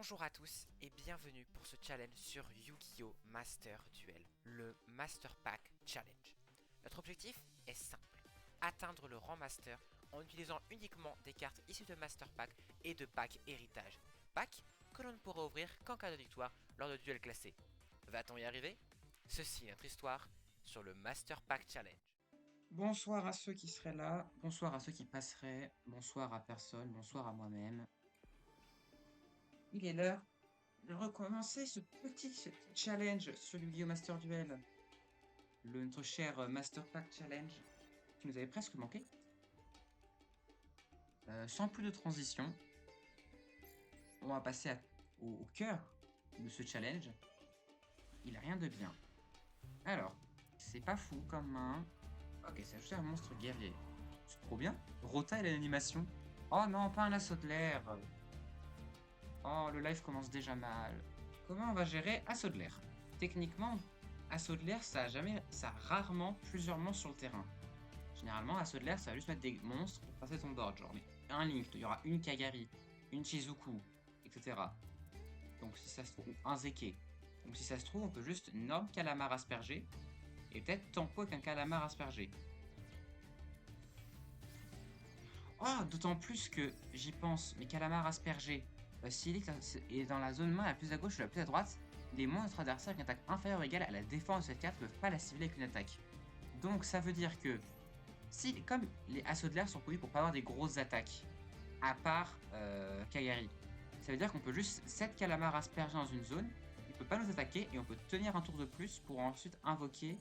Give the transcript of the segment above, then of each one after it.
Bonjour à tous et bienvenue pour ce challenge sur Yu-Gi-Oh! Master Duel, le Master Pack Challenge. Notre objectif est simple, atteindre le rang Master en utilisant uniquement des cartes issues de Master Pack et de Pack Héritage. Pack que l'on ne pourra ouvrir qu'en cas de victoire lors de duels classés. Va-t-on y arriver? Ceci est notre histoire sur le Master Pack Challenge. Bonsoir à ceux qui seraient là, bonsoir à ceux qui passeraient, bonsoir à personne, bonsoir à moi-même. Il est l'heure de recommencer ce petit challenge sur Yu-Gi-Oh! Master Duel. Notre cher Master Pack Challenge qui nous avait presque manqué. Sans plus de transition, on va passer au cœur de ce challenge. Il a rien de bien. Alors, c'est pas fou comme main. Ok, c'est ajouté un monstre guerrier. C'est trop bien. Rota et l'animation. Oh non, pas un assaut de l'air. Oh, le live commence déjà mal. Comment on va gérer assaut de l'air? Techniquement, assaut de l'air, ça a rarement plusieurs monstres sur le terrain. Généralement, assaut de l'air, ça va juste mettre des monstres pour passer ton board. Genre, mais un Link, il y aura une Kagari, une Shizuku, etc. Donc, si ça se trouve, un Zeke. Donc, si ça se trouve, on peut juste Norme Calamar aspergé et peut-être Tempo avec un Calamar aspergé. Oh, d'autant plus que j'y pense, mais Calamar aspergé, s'il est dans la zone main la plus à gauche ou la plus à droite, les monstres adversaires avec une attaque inférieure ou égale à la défense de cette carte ne peuvent pas la cibler avec une attaque. Donc ça veut dire que, comme les assauts de l'air sont connus pour pas avoir des grosses attaques, à part Kagari, ça veut dire qu'on peut juste set Calamar aspergé dans une zone, il peut pas nous attaquer et on peut tenir un tour de plus pour ensuite invoquer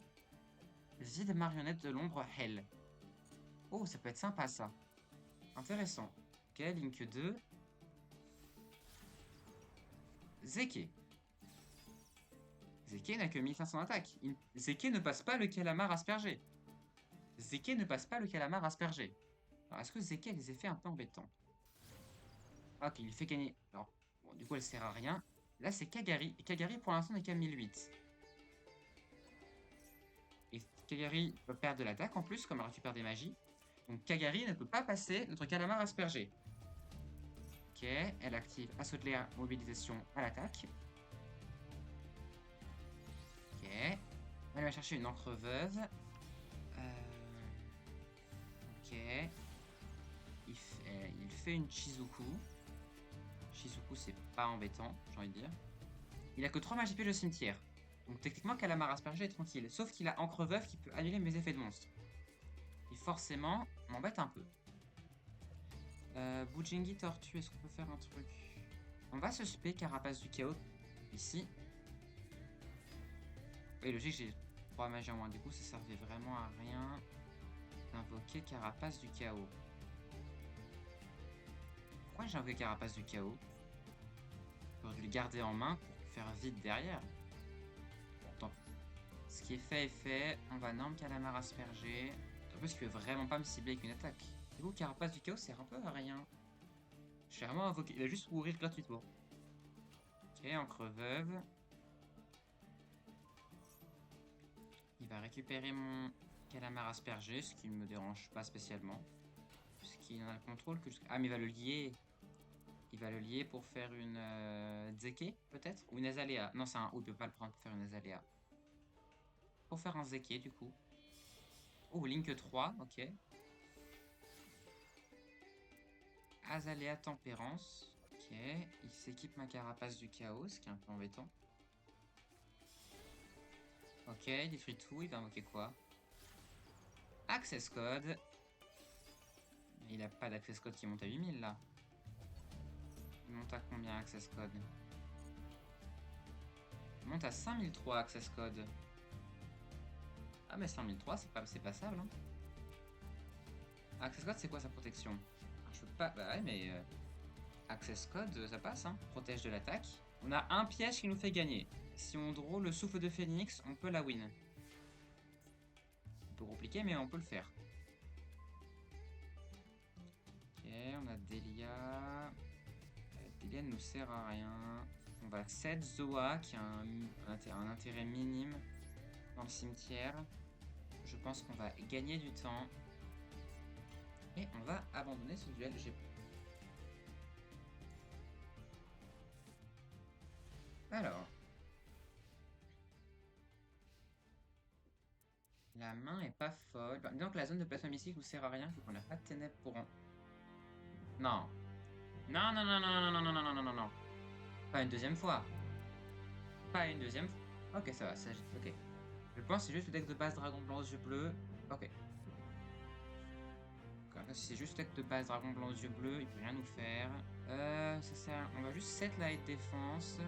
Vide Marionnette de l'ombre Hell. Oh, ça peut être sympa ça. Intéressant. Ok, Link 2. Zeke. Zeke n'a que 1500 d'attaque. Zeke ne passe pas le calamar aspergé. Zeke ne passe pas le calamar aspergé. Alors, est-ce que Zeke a des effets un peu embêtants? Ok, il fait gagner. Alors, bon, du coup, elle sert à rien. Là, c'est Kagari. Et Kagari, pour l'instant, n'est qu'à 1008. Et Kagari peut perdre de l'attaque en plus, comme elle récupère des magies. Donc, Kagari ne peut pas passer notre calamar aspergé. Ok, elle active assaut de l'air, mobilisation à l'attaque. Ok. Elle va chercher une encre veuve. Ok. Il fait une Shizuku. Shizuku, c'est pas embêtant, j'ai envie de dire. Il a que 3 magies pièges au cimetière. Donc techniquement, Calamar aspergé est tranquille. Sauf qu'il a encre veuve qui peut annuler mes effets de monstre. Et forcément, m'embête un peu. Bujingi tortue, est-ce qu'on peut faire un truc? On va se spé Carapace du chaos. Ici. Oui, logique, j'ai 3 magies en moins. Du coup, ça servait vraiment à rien d'invoquer Carapace du chaos. Pourquoi j'ai invoqué Carapace du chaos? J'aurais dû le garder en main pour faire vide derrière. Bon, tant pis. Ce qui est fait est fait. On va Norme Calamar aspergé. En plus, il peut vraiment pas me cibler avec une attaque. Du coup, Carapace du chaos sert un peu à rien. Je vais vraiment invoquer. Il va juste mourir gratuitement. Ok, encre veuve. Il va récupérer mon Calamar aspergé, ce qui ne me dérange pas spécialement. Puisqu'il en a le contrôle que Ah, mais il va le lier. Il va le lier pour faire une Zeke, peut-être? Ou une Azalea. Non, c'est un O, il peut pas le prendre pour faire une Azalea. Pour faire un Zeke, du coup. Oh, Link 3, ok. Azalea Tempérance. Ok. Il s'équipe ma carapace du chaos, ce qui est un peu embêtant. Ok, il détruit tout. Il va invoquer quoi? Access Code. Il a pas d'Access Code qui monte à 8000 là. Il monte à combien Access Code? Il monte à 5003 Access Code. Ah, mais 5003, c'est passable. Hein. Access Code, c'est quoi sa protection? Alors, je peux pas. Bah ouais, mais. Access Code, ça passe, hein. Protège de l'attaque. On a un piège qui nous fait gagner. Si on draw le souffle de Phénix, on peut la win. Un peu compliqué, mais on peut le faire. Ok, on a Delia. Delia ne nous sert à rien. On va set Zoa, qui a un intérêt minime dans le cimetière. Je pense qu'on va gagner du temps. Et on va abandonner ce duel. Alors. La main est pas folle. Bah, disons que la zone de placement mystique nous sert à rien, vu qu'on n'a pas de ténèbres pour un. Non. Non, non, non, non, non, non, non, non, non, non, non, non. Pas une deuxième fois. Pas une deuxième fois. Ok, ça va, ça, ok. Je pense que c'est juste le deck de base dragon blanc aux yeux bleus. Ok. Si c'est juste le deck de base dragon blanc aux yeux bleus, il peut rien nous faire. Ça sert. On va juste set la hit défense.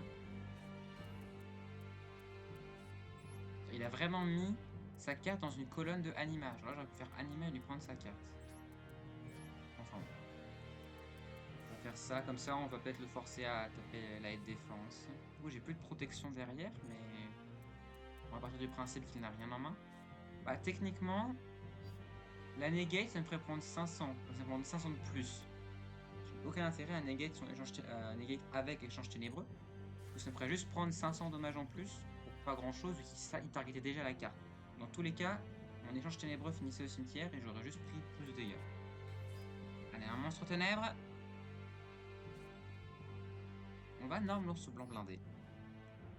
Il a vraiment mis sa carte dans une colonne de Anima. Genre là, j'aurais pu faire Anima et lui prendre sa carte. Enfin bon. On va faire ça, comme ça on va peut-être le forcer à taper la hit défense. Du coup, j'ai plus de protection derrière, mais on va partir du principe qu'il n'a rien en main. Bah, techniquement, la negate, ça me ferait prendre 500. Ça me prendre 500 de plus. J'ai aucun intérêt à negate, negate avec échange ténébreux. Ça me ferait juste prendre 500 dommages en plus pour pas grand chose, vu qu'il targetait déjà la carte. Dans tous les cas, mon échange ténébreux finissait au cimetière et j'aurais juste pris plus de dégâts. Allez, un monstre ténèbres. On va norme l'ours blanc blindé.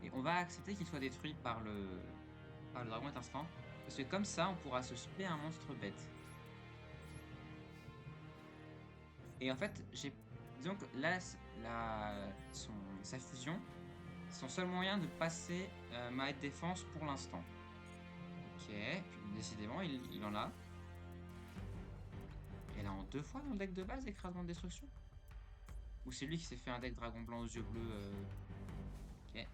Et on va accepter qu'il soit détruit par le dragon étincelant. Parce que comme ça, on pourra se spé un monstre bête. Et en fait, disons que là, sa fusion, c'est son seul moyen de passer ma défense pour l'instant. Ok, puis décidément, il en a. Elle a en 2 fois dans le deck de base, écrasement de destruction. Ou c'est lui qui s'est fait un deck dragon blanc aux yeux bleus. Ok,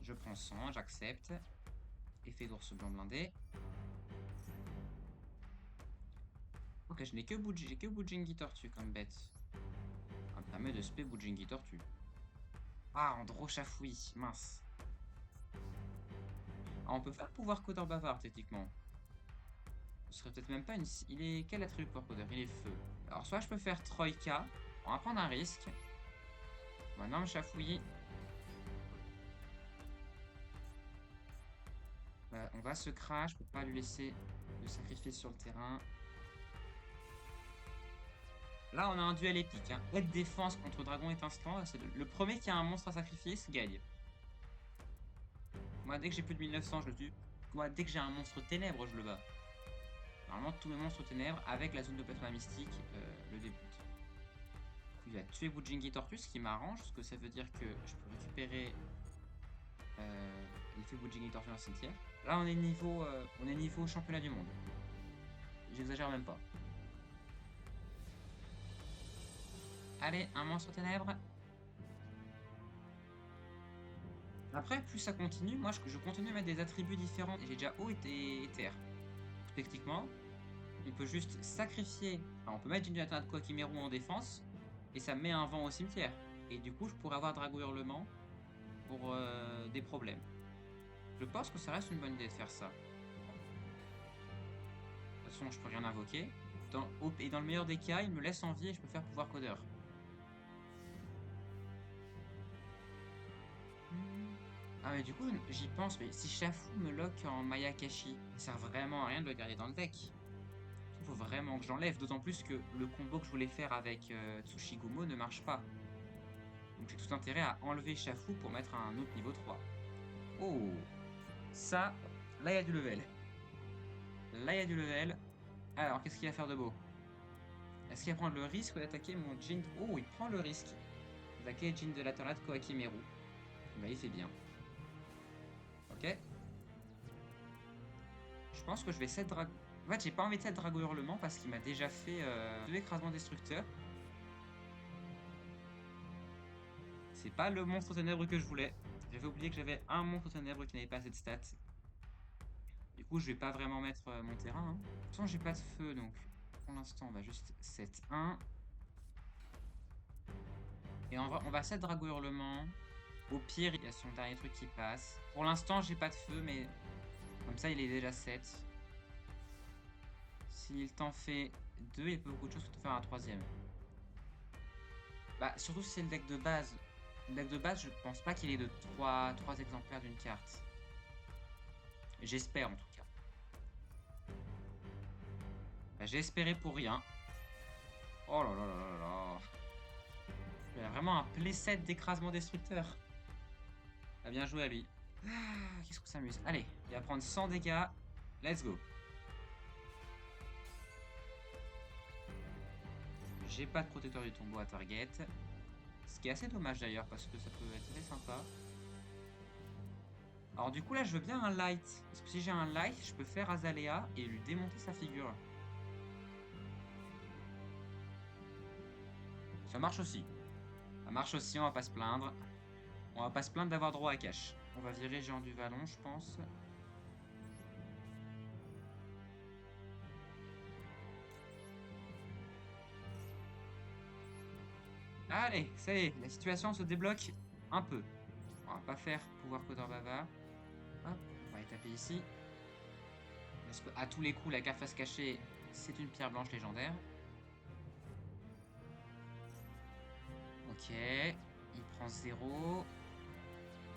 je prends 100, j'accepte. Effet d'ours blanc blindé. Ok, j'ai que Bujingi Tortue comme bête. Ça me permet de spé Bujingi Tortue. Ah, Andro Chafouille, mince. Ah, on peut faire pouvoir codeur bavard, techniquement. Ce serait peut-être même pas une... Il est... Quel attribut pouvoir codeur? Il est feu. Alors, soit je peux faire Troïka. On va prendre un risque. Maintenant, me chafouiller. On va se crash. Je peux pas lui laisser le sacrifier sur le terrain. Là, on a un duel épique. Hein. Aide défense contre dragon étincelant. C'est le premier qui a un monstre à sacrifier, se gagne. Moi, dès que j'ai plus de 1900, je le tue. Moi, dès que j'ai un monstre ténèbres, je le bats. Normalement, tous mes monstres ténèbres, avec la zone de placement mystique, le débutent. Il va tuer Bujingi Tortue, ce qui m'arrange, parce que ça veut dire que je peux récupérer l'effet Bujingi Tortue dans le cimetière. Là, on est niveau championnat du monde. J'exagère même pas. Allez, un monstre ténèbres. Après, plus ça continue, moi je continue à mettre des attributs différents. J'ai déjà eau et terre. Techniquement, on peut juste sacrifier. Enfin, on peut mettre Jinjata de Koakimeru en défense. Et ça met un vent au cimetière. Et du coup, je pourrais avoir Drago Hurlement pour des problèmes. Je pense que ça reste une bonne idée de faire ça. De toute façon, je peux rien invoquer. Et dans le meilleur des cas, il me laisse en vie et je peux faire pouvoir codeur. Ah mais du coup, j'y pense, mais si Chafu me lock en Mayakashi, ça sert vraiment à rien de le garder dans le deck. Il faut vraiment que j'enlève, d'autant plus que le combo que je voulais faire avec Tsushigumo ne marche pas. Donc j'ai tout intérêt à enlever Chafu pour mettre un autre niveau 3. Oh, ça, là il y a du level. Là il y a du level. Alors, qu'est-ce qu'il va faire de beau? Est-ce qu'il va prendre le risque d'attaquer mon Jin? Oh, il prend le risque d'attaquer Jin de la Tornade Koakimeru. Bah, il fait bien. Ok. Je pense que je vais set Drago. En fait, j'ai pas envie de set Drago Hurlement parce qu'il m'a déjà fait 2 écrasements destructeurs. C'est pas le monstre ténèbre que je voulais. J'avais oublié que j'avais un monstre ténèbre qui n'avait pas cette stat. Du coup, je vais pas vraiment mettre mon terrain. Hein. De toute façon, j'ai pas de feu, donc pour l'instant, on va juste set 1. Et on va set Drago Hurlement. Au pire, il y a son dernier truc qui passe. Pour l'instant, j'ai pas de feu, mais comme ça, il est déjà 7. S'il t'en fait 2, il y a pas beaucoup de choses que de faire un troisième. Bah, surtout si c'est le deck de base. Le deck de base, je pense pas qu'il ait de 3 exemplaires d'une carte. J'espère en tout cas. Bah, j'ai espéré pour rien. Oh là là là là là. Il y a vraiment un playset d'écrasement destructeur. Ah, bien joué à lui. Ah, qu'est-ce qu'on s'amuse. Allez, il va prendre 100 dégâts. Let's go. J'ai pas de protecteur du tombeau à target. Ce qui est assez dommage d'ailleurs, parce que ça peut être très sympa. Alors du coup là, je veux bien un light. Parce que si j'ai un light, je peux faire Azalea et lui démonter sa figure. Ça marche aussi. Ça marche aussi, on va pas se plaindre. On va pas se plaindre d'avoir droit à cash. On va virer Géant du Vallon, je pense. Allez, ça y est, la situation se débloque un peu. On va pas faire pouvoir Codeur Bavard. Hop, on va aller taper ici. Parce que à tous les coups, la carte face cachée, c'est une pierre blanche légendaire. Ok, il prend 0.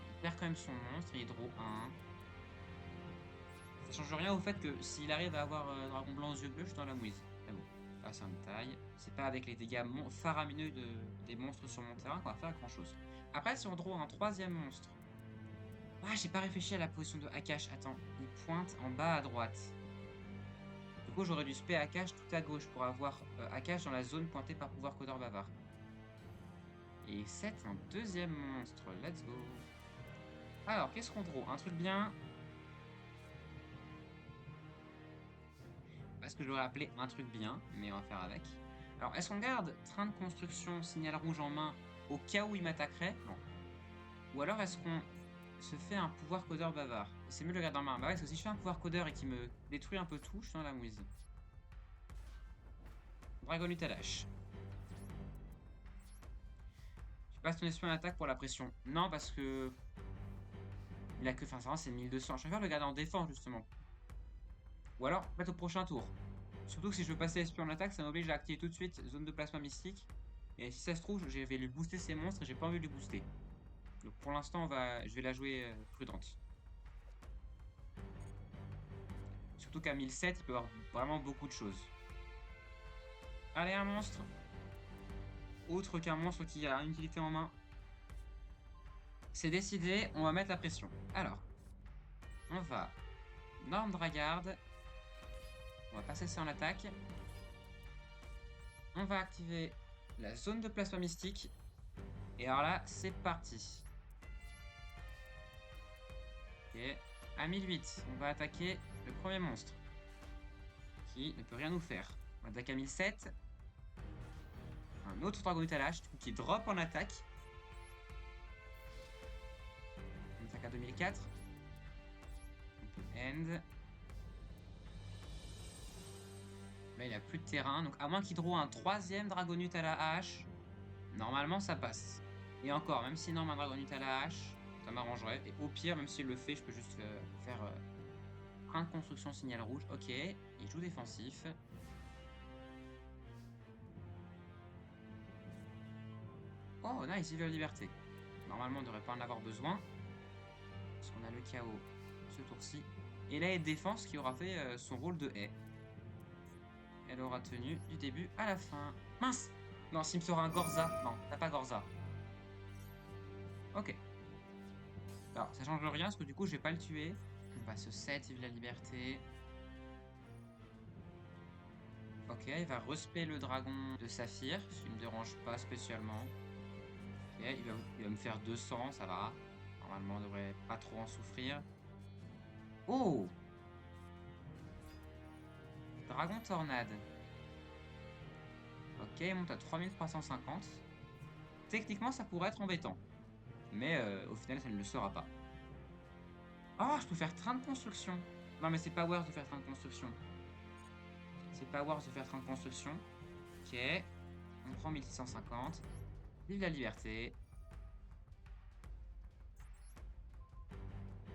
Il perd quand même son monstre, il draw 1. Ça change rien au fait que s'il arrive à avoir Dragon Blanc aux yeux bleus, je suis dans la mouise. Mais bon, là c'est un détail. C'est pas avec les dégâts faramineux des monstres sur mon terrain qu'on va faire grand chose. Après, si on draw un troisième monstre. Ah, j'ai pas réfléchi à la position de Akash. Attends, il pointe en bas à droite. Du coup, j'aurais dû spé Akash tout à gauche pour avoir Akash dans la zone pointée par pouvoir Codeur Bavard. Et c'est un deuxième monstre. Let's go. Alors, qu'est-ce qu'on draw? Un truc bien. Parce que je l'aurais appelé un truc bien, mais on va faire avec. Alors, est-ce qu'on garde train de construction, signal rouge en main, au cas où il m'attaquerait? Non. Ou alors est-ce qu'on se fait un pouvoir Codeur Bavard? C'est mieux de le garder en main. Bah ouais, parce que si je fais un pouvoir Codeur et qu'il me détruit un peu tout, je suis dans la mouise. Dragon Utalash. Tu passes ton esprit en attaque pour la pression. Non, parce que... Il a que... Enfin, c'est 1200. Je préfère le garder en défense, justement. Ou alors, mettre au prochain tour. Surtout que si je veux passer esprit en attaque, ça m'oblige à activer tout de suite zone de plasma mystique. Et si ça se trouve, je vais lui booster ses monstres et j'ai pas envie de lui booster. Donc pour l'instant, je vais la jouer prudente. Surtout qu'à 1007, il peut y avoir vraiment beaucoup de choses. Allez, un monstre. Autre qu'un monstre qui a une utilité en main. C'est décidé, on va mettre la pression. Alors, on va Norm Dragard. On va passer ça en attaque. On va activer la zone de plasma mystique. Et alors là, c'est parti. Ok. À 1008, on va attaquer le premier monstre. Qui ne peut rien nous faire. On attaque à 1007. Un autre Dragon Utalash qui drop en attaque. On attaque à 2004. On peut end. Là, il a plus de terrain. Donc, à moins qu'il draw un troisième Dragonut à la hache, normalement, ça passe. Et encore, même s'il norme un Dragonut à la hache, ça m'arrangerait. Et au pire, même s'il le fait, je peux juste faire un construction signal rouge. Ok, il joue défensif. Oh, nice, il veut la liberté. Normalement, on ne devrait pas en avoir besoin. Parce qu'on a le chaos ce tour-ci. Et là, il y a défense qui aura fait son rôle de haie. Elle aura tenu du début à la fin. Mince! Non, s'il me sera un Gorza. Non, t'as pas Gorza. Ok. Alors, ça change rien, parce que du coup, je vais pas le tuer. On passe 7, il veut la liberté. Ok, il va respect le dragon de Saphir, ce qui me dérange pas spécialement. Ok, il va me faire 200, ça va. Normalement, on devrait pas trop en souffrir. Oh! Dragon Tornade. Ok, il monte à 3350. Techniquement, ça pourrait être embêtant. Mais au final, ça ne le sera pas. Oh, je peux faire train de construction. Non, mais c'est pas worth de faire train de construction. C'est pas worth de faire train de construction. Ok. On prend 1650. Vive la liberté.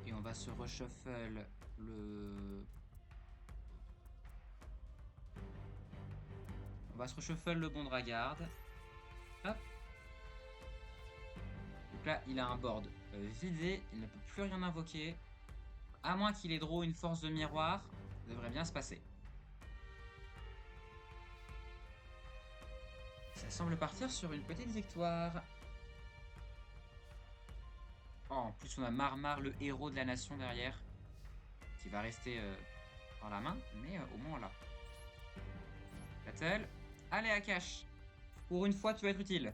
Et on va se reshuffle le... On va se reshuffle le bon Dragard. Hop. Donc là, il a un board vidé. Il ne peut plus rien invoquer. À moins qu'il ait draw une force de miroir. Ça devrait bien se passer. Ça semble partir sur une petite victoire. Oh, en plus, on a Marmar, le héros de la nation derrière, qui va rester dans la main, mais au moins là. Battle. Allez, Akash. Pour une fois, tu vas être utile.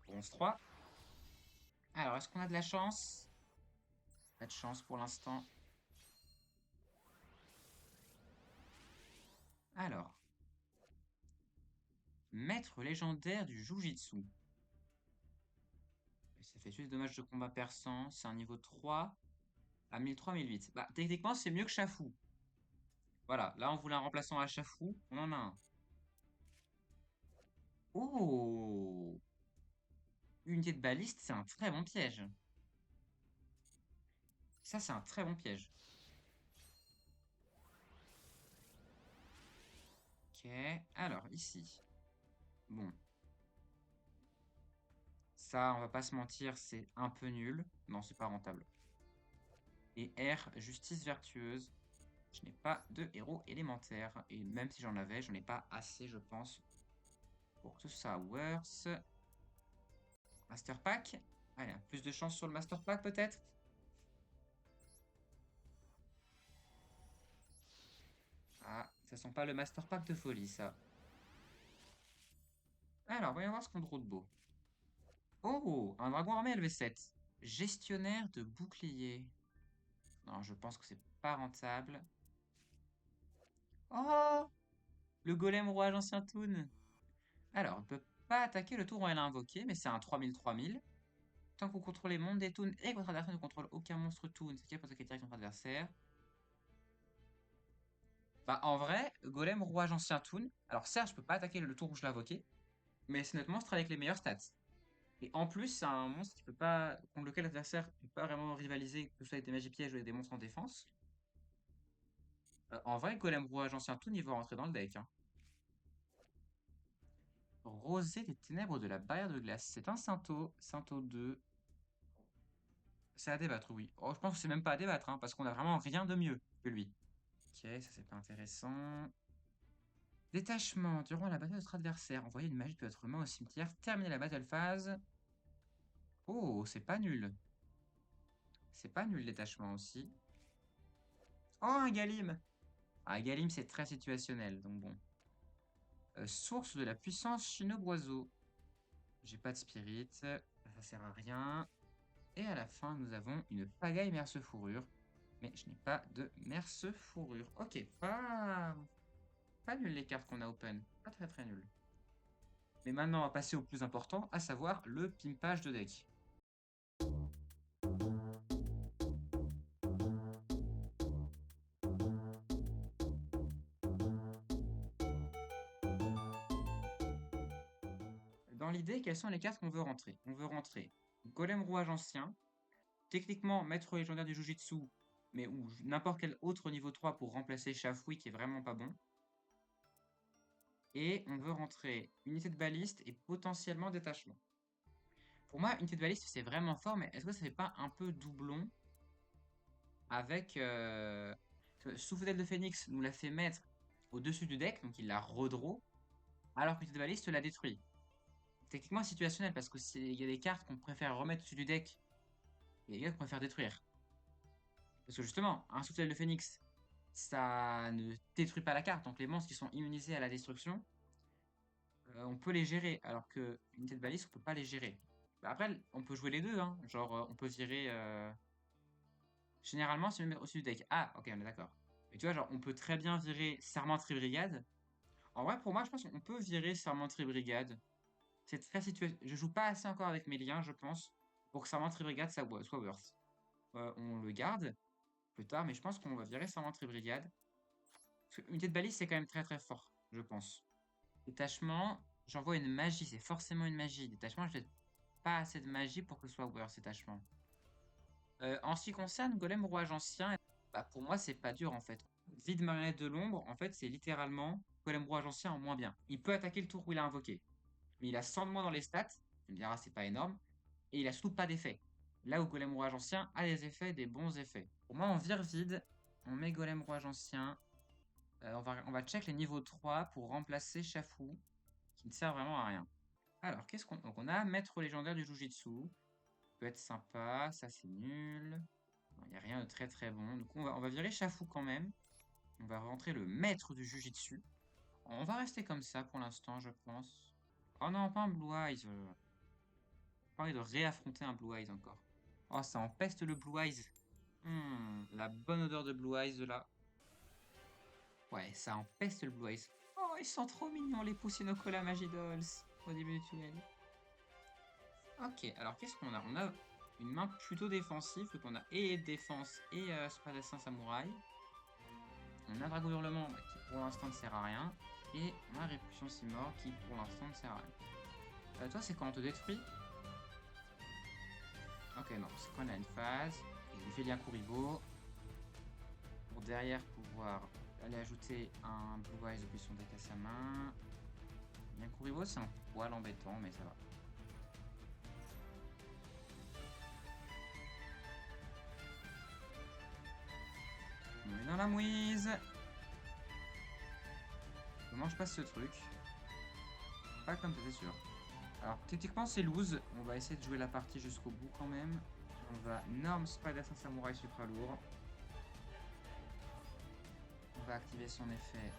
Bronze 3. Alors, est-ce qu'on a de la chance? Pas de chance pour l'instant. Alors. Maître légendaire du Jujitsu. Ça fait juste dommage de combat perçant. C'est un niveau 3 à 1003-1008. Bah, techniquement, c'est mieux que Chafou. Voilà, là, on voulait un remplaçant à Chafou. On en a un. Oh! Unité de baliste, c'est un très bon piège. Ça, c'est un très bon piège. Ok, alors, ici. Bon. Ça, on va pas se mentir, c'est un peu nul. Non, c'est pas rentable. Et R, justice vertueuse. Je n'ai pas de héros élémentaire. Et même si j'en avais, j'en ai pas assez, je pense, pour que ça worse. Master Pack. Allez, plus de chance sur le Master Pack peut-être. Ah, ça sent pas le Master Pack de folie, ça. Alors, voyons voir ce qu'on trouve de beau. Oh, un dragon armé LV7. Gestionnaire de bouclier. Non, je pense que c'est pas rentable. Oh, le golem rouage ancien toon. Alors, on ne peut pas attaquer le tour où elle a invoqué, mais c'est un 3000-3000. Tant qu'on contrôle les mondes des toons et que votre adversaire ne contrôle aucun monstre toon, c'est qu'il peut attaquer direct votre adversaire. Bah, en vrai, golem rouage ancien toon. Alors, certes, je peux pas attaquer le tour où je l'ai invoqué, mais c'est notre monstre avec les meilleures stats. Et en plus, c'est un monstre qui peut pas, contre lequel l'adversaire ne peut pas vraiment rivaliser, que ce soit avec des magies pièges ou avec des monstres en défense. En vrai, golem rouage ancien toon, il va rentrer dans le deck, hein. Rosée des ténèbres de la barrière de glace. C'est un Syntho. Syntho 2. C'est à débattre, oui. Oh, je pense que c'est même pas à débattre, hein, parce qu'on a vraiment rien de mieux que lui. Ok, ça c'est pas intéressant. Détachement. Durant la bataille de votre adversaire, envoyez une magie de votre main au cimetière. Terminez la battle phase. Oh, c'est pas nul. C'est pas nul, le détachement aussi. Oh, un Galim. Ah, Galim, c'est très situationnel, donc bon. Source de la puissance Shinoboiseau. J'ai pas de spirit. Ça sert à rien. Et à la fin, nous avons une pagaille merce fourrure. Mais je n'ai pas de merce fourrure. Ok, pas nul les cartes qu'on a open. Pas très très nul. Mais maintenant, on va passer au plus important, à savoir le pimpage de deck. Dans l'idée, quelles sont les cartes qu'on veut rentrer? On veut rentrer Golem Rouage Ancien, techniquement Maître Légendaire du Jujitsu, mais ou n'importe quel autre niveau 3 pour remplacer Chafoui qui est vraiment pas bon. Et on veut rentrer Unité de baliste et potentiellement Détachement. Pour moi, Unité de baliste, c'est vraiment fort, mais est-ce que ça fait pas un peu doublon avec... Souffle de Phénix nous l'a fait mettre au-dessus du deck, donc il l'a redraw, alors que Unité de baliste l'a détruit. Techniquement situationnel, parce qu'il y a des cartes qu'on préfère remettre au-dessus du deck, et des cartes qu'on préfère détruire. Parce que justement, un Souffle de Phénix, ça ne détruit pas la carte, donc les monstres qui sont immunisés à la destruction, on peut les gérer, alors que Unité de baliste, on peut pas les gérer. Bah, après, on peut jouer les deux, hein. Genre, on peut virer... Généralement, c'est même au-dessus du deck. Ah, ok, on est d'accord. Et tu vois, genre, on peut très bien virer Sermenterie Brigade. En vrai, pour moi, je pense qu'on peut virer Sermenterie Brigade. C'est très situé. Je joue pas assez encore avec mes liens, je pense, pour que Sermenterie Brigade soit worth. On le garde plus tard, mais je pense qu'on va virer Sermenterie Brigade. Parce qu'une unité de balise, c'est quand même très très fort, je pense. Détachement, j'envoie une magie, c'est forcément une magie. Détachement, je n'ai pas assez de magie pour que ce soit worth, détachement. En ce qui concerne Golem Rouage Ancien, bah, pour moi, c'est pas dur en fait. Vide marionnette de l'ombre, en fait, c'est littéralement Golem Rouage Ancien en moins bien. Il peut attaquer le tour où il a invoqué. Mais il a 100 de moins dans les stats. Tu me diras, c'est pas énorme. Et il a surtout pas d'effet. Là où Golem Rouage Ancien a des effets, des bons effets. Pour moi, on vire vide. On met Golem Rouage Ancien. On va check les niveaux 3 pour remplacer Chafou, qui ne sert vraiment à rien. Alors, qu'est-ce qu'on... Donc, on a Maître légendaire du Jujitsu. Peut être sympa, ça c'est nul. Il n'y a rien de très très bon. Du coup, on va virer Chafou quand même. On va rentrer le Maître du Jujitsu. On va rester comme ça pour l'instant, je pense. Oh non, pas un Blue Eyes. Pas envie de réaffronter un Blue Eyes encore. Oh, ça empeste le Blue Eyes. La bonne odeur de Blue Eyes là. Ouais, ça empeste le Blue Eyes. Oh, ils sont trop mignons les Poussinocola Magidolls au début du tunnel. Ok, alors qu'est-ce qu'on a? On a une main plutôt défensive, donc on a et défense et spadassin samouraï. On a Dragon Hurlement qui pour l'instant ne sert à rien. Et on a Répulsion Simor qui pour l'instant ne sert à rien. Toi, c'est quand on te détruit? Ok, non, c'est quand on a une phase. Il lui fait bien Kuribo. Pour derrière pouvoir aller ajouter un Blue Eyes depuis son deck à sa main. Bien Kuribo, c'est un poil embêtant, mais ça va. On est dans la mouise. Comment je passe ce truc? Pas comme ça, c'est sûr. Alors, techniquement, c'est lose. On va essayer de jouer la partie jusqu'au bout quand même. On va Norm Spadassin Samouraï Supra Lourd. On va activer son effet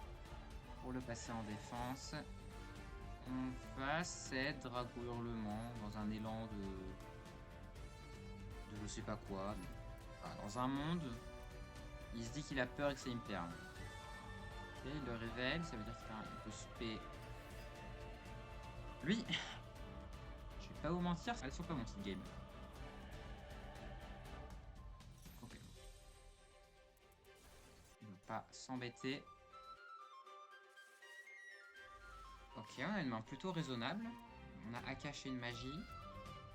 pour le passer en défense. On va set Dragon Hurlement dans un élan de je sais pas quoi. Enfin, dans un monde, il se dit qu'il a peur et que c'est Imperm. Ok, il le révèle, ça veut dire qu'il peut spé. Lui, je vais pas vous mentir, elles sont pas mon petit game. Ok. Il ne veut pas s'embêter. Ok, on a une main plutôt raisonnable. On a Akash et une magie.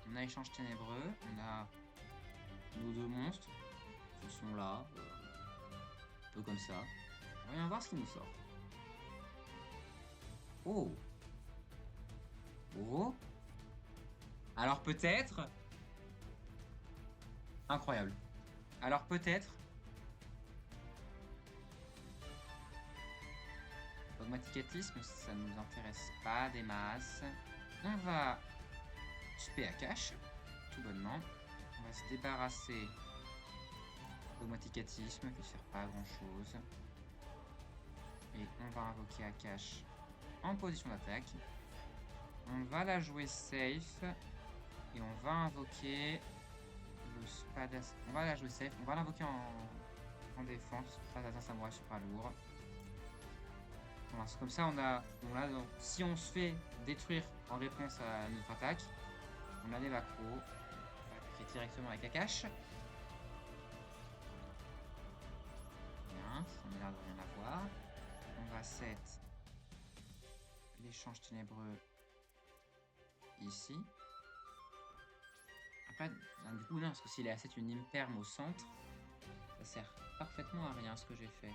On a échange ténébreux. On a nos deux monstres qui sont là. Un peu comme ça. On va voir ce qui nous sort. Oh! Oh! Alors peut-être... Incroyable. Alors peut-être... Dogmaticatisme, ça ne nous intéresse pas des masses. On va spé Akash, tout bonnement. On va se débarrasser Dogmaticatisme, qui ne sert pas à grand chose. Et on va invoquer Akash en position d'attaque. On va la jouer safe. Et on va invoquer le Spadassin. On va la jouer safe. On va l'invoquer en défense. Spadassin Samouraï Supra Lourd. Voilà, c'est comme ça, donc, si on se fait détruire en réponse à notre attaque, on a des macros. On va attaquer directement avec Akash. Bien, ça a l'air de rien avoir. On va set l'échange ténébreux ici. Après, du coup, non, parce que s'il est à 7 une Imperm au centre, ça sert parfaitement à rien ce que j'ai fait.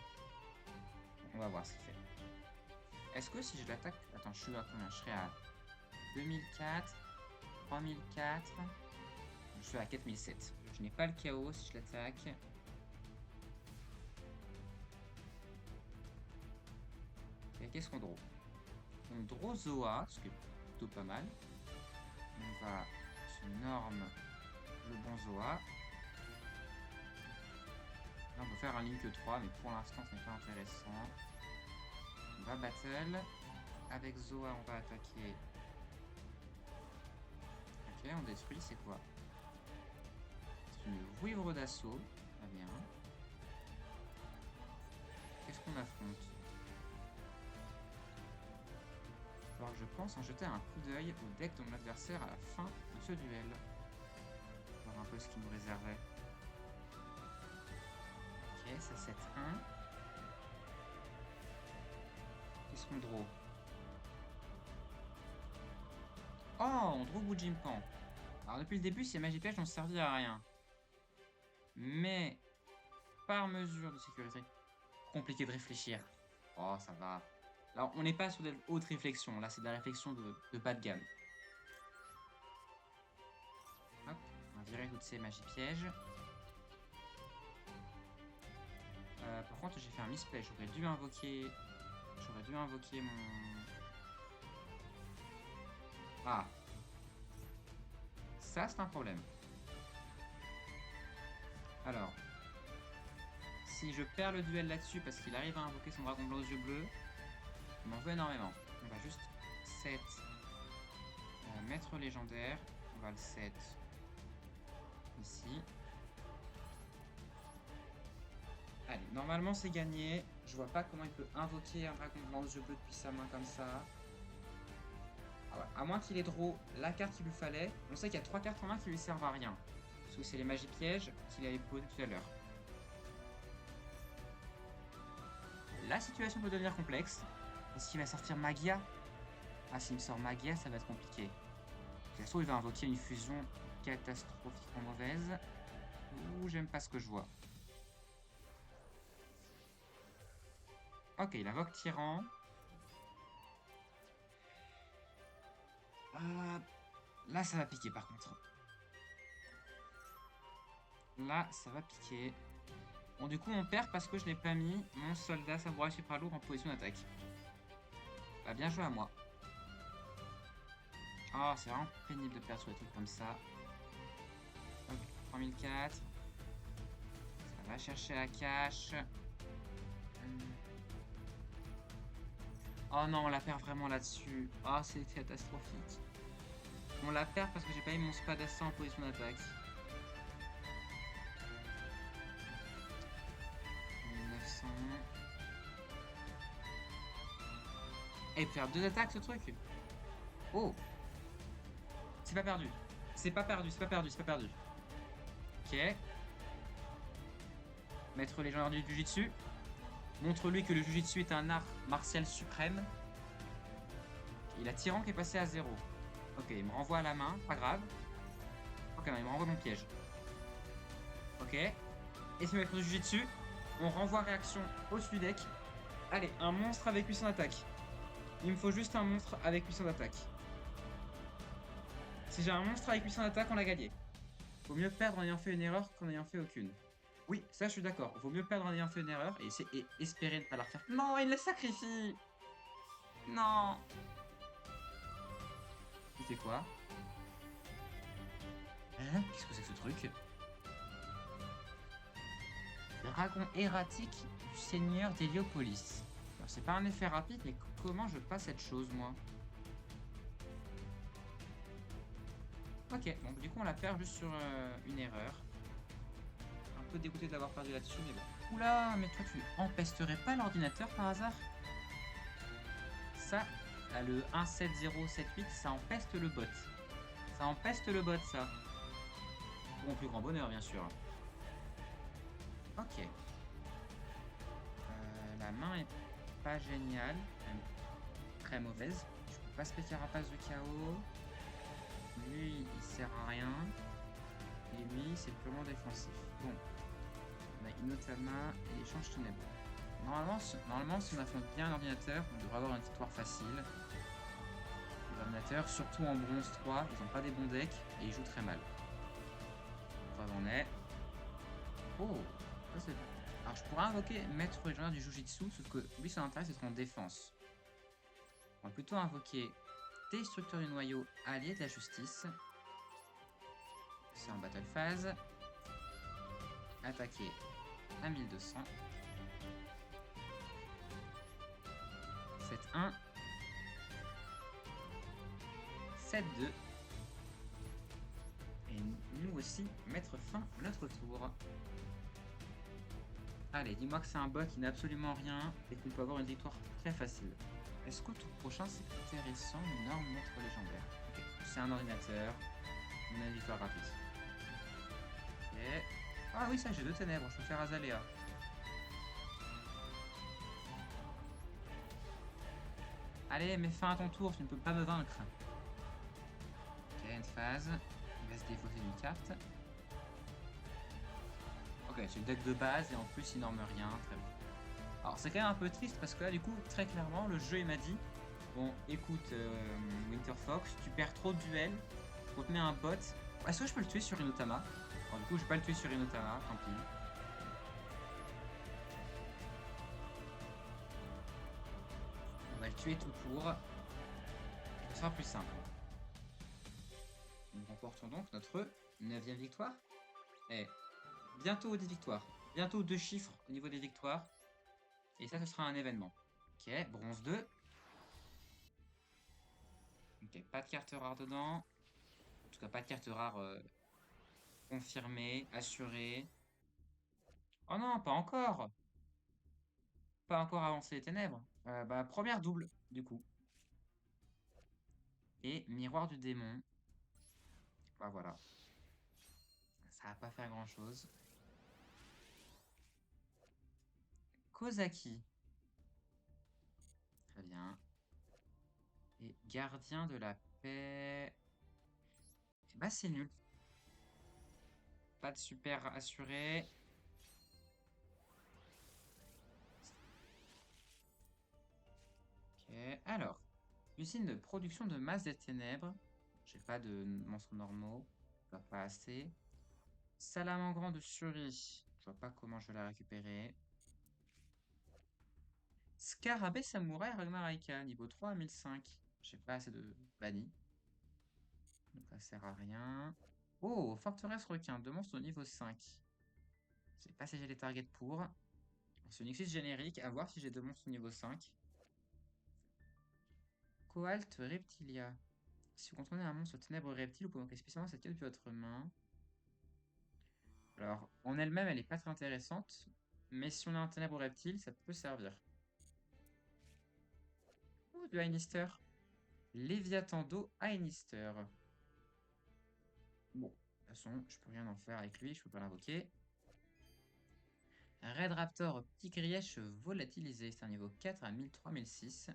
On va voir ce qu'il fait. Est-ce que si je l'attaque... Attends, je suis à combien? Je serai à 2004, 3004... Je suis à 4007. Je n'ai pas le chaos si je l'attaque. Et qu'est-ce qu'on draw? On draw Zoa, ce qui est plutôt pas mal. On va se norme le bon Zoa. Là, on peut faire un Link 3, mais pour l'instant, ce n'est pas intéressant. On va battle. Avec Zoa, on va attaquer. Ok, on détruit, c'est quoi? C'est une vouivre d'assaut. Très bien. Qu'est-ce qu'on affronte? Alors, je pense en jeter un coup d'œil au deck de mon adversaire à la fin de ce duel. Voir un peu ce qu'il nous réservait. Ok, ça 7-1. Qu'est-ce qu'on draw? Oh, on draw Bujimpan. Alors depuis le début, ces Magie Pièges n'ont servi à rien. Mais, par mesure de sécurité, compliqué de réfléchir. Oh, ça va. Alors, on n'est pas sur de haute réflexion. Là, c'est de la réflexion de bas de gamme. Hop, on va virer toutes ces Magie Pièges. Par contre, j'ai fait un misplay. J'aurais dû invoquer mon... Ah. Ça, c'est un problème. Alors. Si je perds le duel là-dessus parce qu'il arrive à invoquer son dragon blanc aux yeux bleus, il m'en veut énormément. On va juste set maître légendaire. On va le set ici. Allez, normalement c'est gagné. Je vois pas comment il peut invoquer un dragon blanc aux yeux bleus depuis sa main comme ça. Ah ouais, à moins qu'il ait draw la carte qu'il lui fallait. On sait qu'il y a 3 cartes en main qui lui servent à rien. Parce que c'est les magies pièges qu'il avait posées tout à l'heure. La situation peut devenir complexe. Est-ce qu'il va sortir Magia? Ah, s'il me sort Magia, ça va être compliqué. De toute façon, il va invoquer une fusion catastrophiquement mauvaise. Ouh, j'aime pas ce que je vois. Ok, il invoque Tyran. Là, ça va piquer par contre. Là, ça va piquer. Bon, du coup, on perd parce que je n'ai pas mis mon soldat samouraï super lourd en position d'attaque. Bah, bien joué à moi. Oh, c'est vraiment pénible de perdre sur des trucs comme ça. Hop, 3004. Ça va chercher la cache. Oh non, on la perd vraiment là-dessus. Oh, c'est catastrophique. On la perd parce que j'ai pas mis mon spadassin en position d'attaque. 1900. Et il peut faire 2 attaques ce truc. Oh. C'est pas perdu. C'est pas perdu, c'est pas perdu, c'est pas perdu. Ok. Maître légendaire du Jujitsu. Montre-lui que le Jujitsu est un art martial suprême. Il a Tyran qui est passé à 0. Ok, il me renvoie à la main, pas grave. Ok, non, il me renvoie mon piège. Ok. Et c'est maître du Jujitsu. On renvoie réaction au-dessus du deck. Allez, un monstre avec 800 d'attaque. Il me faut juste un monstre avec 800 d'attaque. Si j'ai un monstre avec 800 d'attaque, on l'a gagné. Vaut mieux perdre en ayant fait une erreur qu'en ayant fait aucune. Oui, ça je suis d'accord. Vaut mieux perdre en ayant fait une erreur et espérer ne pas la refaire. Non, il le sacrifie. Non. Il fait quoi? Hein? Qu'est-ce que c'est que ce truc? Dragon erratique du seigneur d'Héliopolis. Alors c'est pas un effet rapide, mais comment je passe cette chose, moi? Ok, donc du coup on la perd juste sur une erreur. Un peu dégoûté de l'avoir perdu là-dessus, mais bon. Oula, mais toi tu empesterais pas l'ordinateur par hasard? Ça, là, le 17078, ça empeste le bot. Ça empeste le bot, ça. Pour mon plus grand bonheur, bien sûr. Ok. La main est pas géniale. Même très mauvaise. Je peux pas spé carapace de chaos. Lui, il sert à rien. Et lui, c'est purement défensif. Bon. On a Inotama et échange ténèbres. Normalement, si on affronte bien l'ordinateur, on devrait avoir une victoire facile. L'ordinateur, surtout en bronze 3, ils ont pas des bons decks et ils jouent très mal. Preuve en est. Oh, ça c'est bon. Alors je pourrais invoquer maître légendaire du Jujitsu, sauf que lui son intérêt c'est d'être en défense. On va plutôt invoquer destructeur du noyau, allié de la justice. C'est en battle phase. Attaquer à 1200. 7-1. 7-2. Et nous aussi mettre fin à notre tour. Allez, dis-moi que c'est un bot qui n'a absolument rien et qu'on peut avoir une victoire très facile. Est-ce qu'au tour prochain c'est intéressant une arme maître légendaire? Okay. C'est un ordinateur, on a une victoire rapide. Ok. Ah oui, ça j'ai 2 ténèbres, je peux faire Azalea. Allez, mets fin à ton tour, tu ne peux pas me vaincre. Ok, une phase. Il va se défausser d'une carte. Ok, c'est le deck de base et en plus il n'orme rien, très bien. Alors c'est quand même un peu triste parce que là du coup, très clairement, le jeu il m'a dit bon écoute Winterfox, tu perds trop de duels, faut te mettre un bot. Est-ce que je peux le tuer sur Inotama? Alors du coup je vais pas le tuer sur Inotama, tant pis. tuer tout court. Ce sera plus simple. Nous remportons donc notre 9e victoire. Et bientôt 10 victoires. Bientôt 2 chiffres au niveau des victoires. Et ça, ce sera un événement. Ok, bronze 2. Ok, pas de carte rare dedans. En tout cas, pas de carte rare confirmée, assurée. Oh non, pas encore. Pas encore avancé les ténèbres. Première double, du coup. Et miroir du démon. Bah voilà. Ça va pas faire grand chose. Kozaki. Très bien. Et gardien de la paix. Bah c'est nul. Pas de super assuré. Ok, alors. Usine de production de masse des ténèbres. J'ai pas de monstres normaux. Pas assez. Salamandre de Suri. Je vois pas comment je vais la récupérer. Scarabée Samouraï Ragnaraka, niveau 3 à 1005. J'ai pas assez de bannis. Donc ça sert à rien. Oh, forteresse requin, 2 monstres au niveau 5. Je sais pas si j'ai les targets pour. C'est une existe générique, à voir si j'ai 2 monstres au niveau 5. Coalt Reptilia. Si vous contrôlez un monstre ténèbres reptile, vous pouvez manquer spécialement cette carte depuis votre main. Alors, en elle-même, elle est pas très intéressante. Mais si on a un ténèbre reptile, ça peut servir. Oh, du Heinister. Léviathan d'eau Heinister. Bon, de toute façon, je peux rien en faire avec lui, je peux pas l'invoquer. Red Raptor Petit Grièche volatilisé, c'est un niveau 4 à 1003-1006.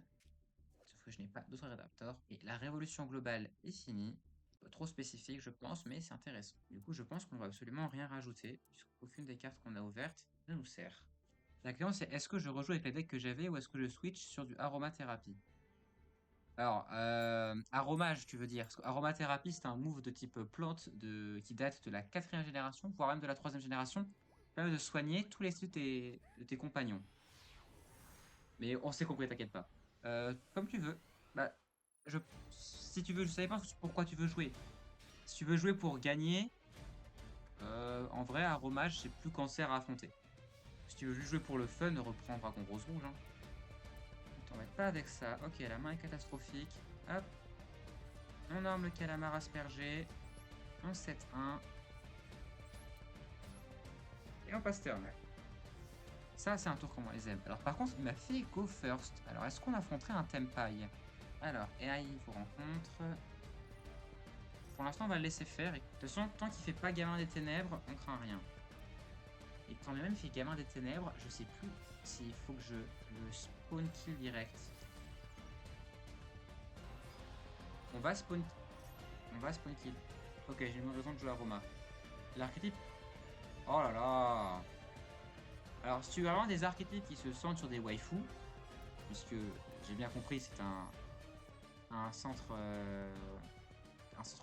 Sauf que je n'ai pas d'autres Red Raptor. Et la révolution globale est finie. Pas trop spécifique, je pense, mais c'est intéressant. Du coup, je pense qu'on va absolument rien rajouter, puisqu'aucune des cartes qu'on a ouvertes ne nous sert. La question, c'est est-ce que je rejoue avec les decks que j'avais ou est-ce que je switch sur du aromathérapie? Alors, aromage, tu veux dire. Parce que aromathérapie, c'est un move de type plante qui date de la 4e génération, voire même de la 3e génération. Qui permet de soigner tous les styles de tes compagnons. Mais on s'est compris, t'inquiète pas. Comme tu veux. Bah, si tu veux, je savais pas pourquoi tu veux jouer. Si tu veux jouer pour gagner, en vrai, aromage, c'est plus cancer à affronter. Si tu veux juste jouer pour le fun, reprends Dragon Rose Rouge. Hein. On t'embête pas avec ça. Ok, la main est catastrophique. Hop. On arme le calamar aspergé. On 7-1. Et on passe turn. Ça, c'est un tour comme on les aime. Alors, par contre, il m'a fait go first. Alors, est-ce qu'on affronterait un Tempai? Alors, AI vous rencontre. Pour l'instant, on va le laisser faire. Et de toute façon, tant qu'il fait pas gamin des ténèbres, on craint rien. Et quand même fait gamin des ténèbres, je sais plus s'il faut que je le spawn kill direct. On va spawn kill. Ok, j'ai eu raison de jouer à Roma. L'archétype. Oh là là. Alors, si tu veux vraiment des archétypes qui se centrent sur des waifus, puisque j'ai bien compris, c'est un centre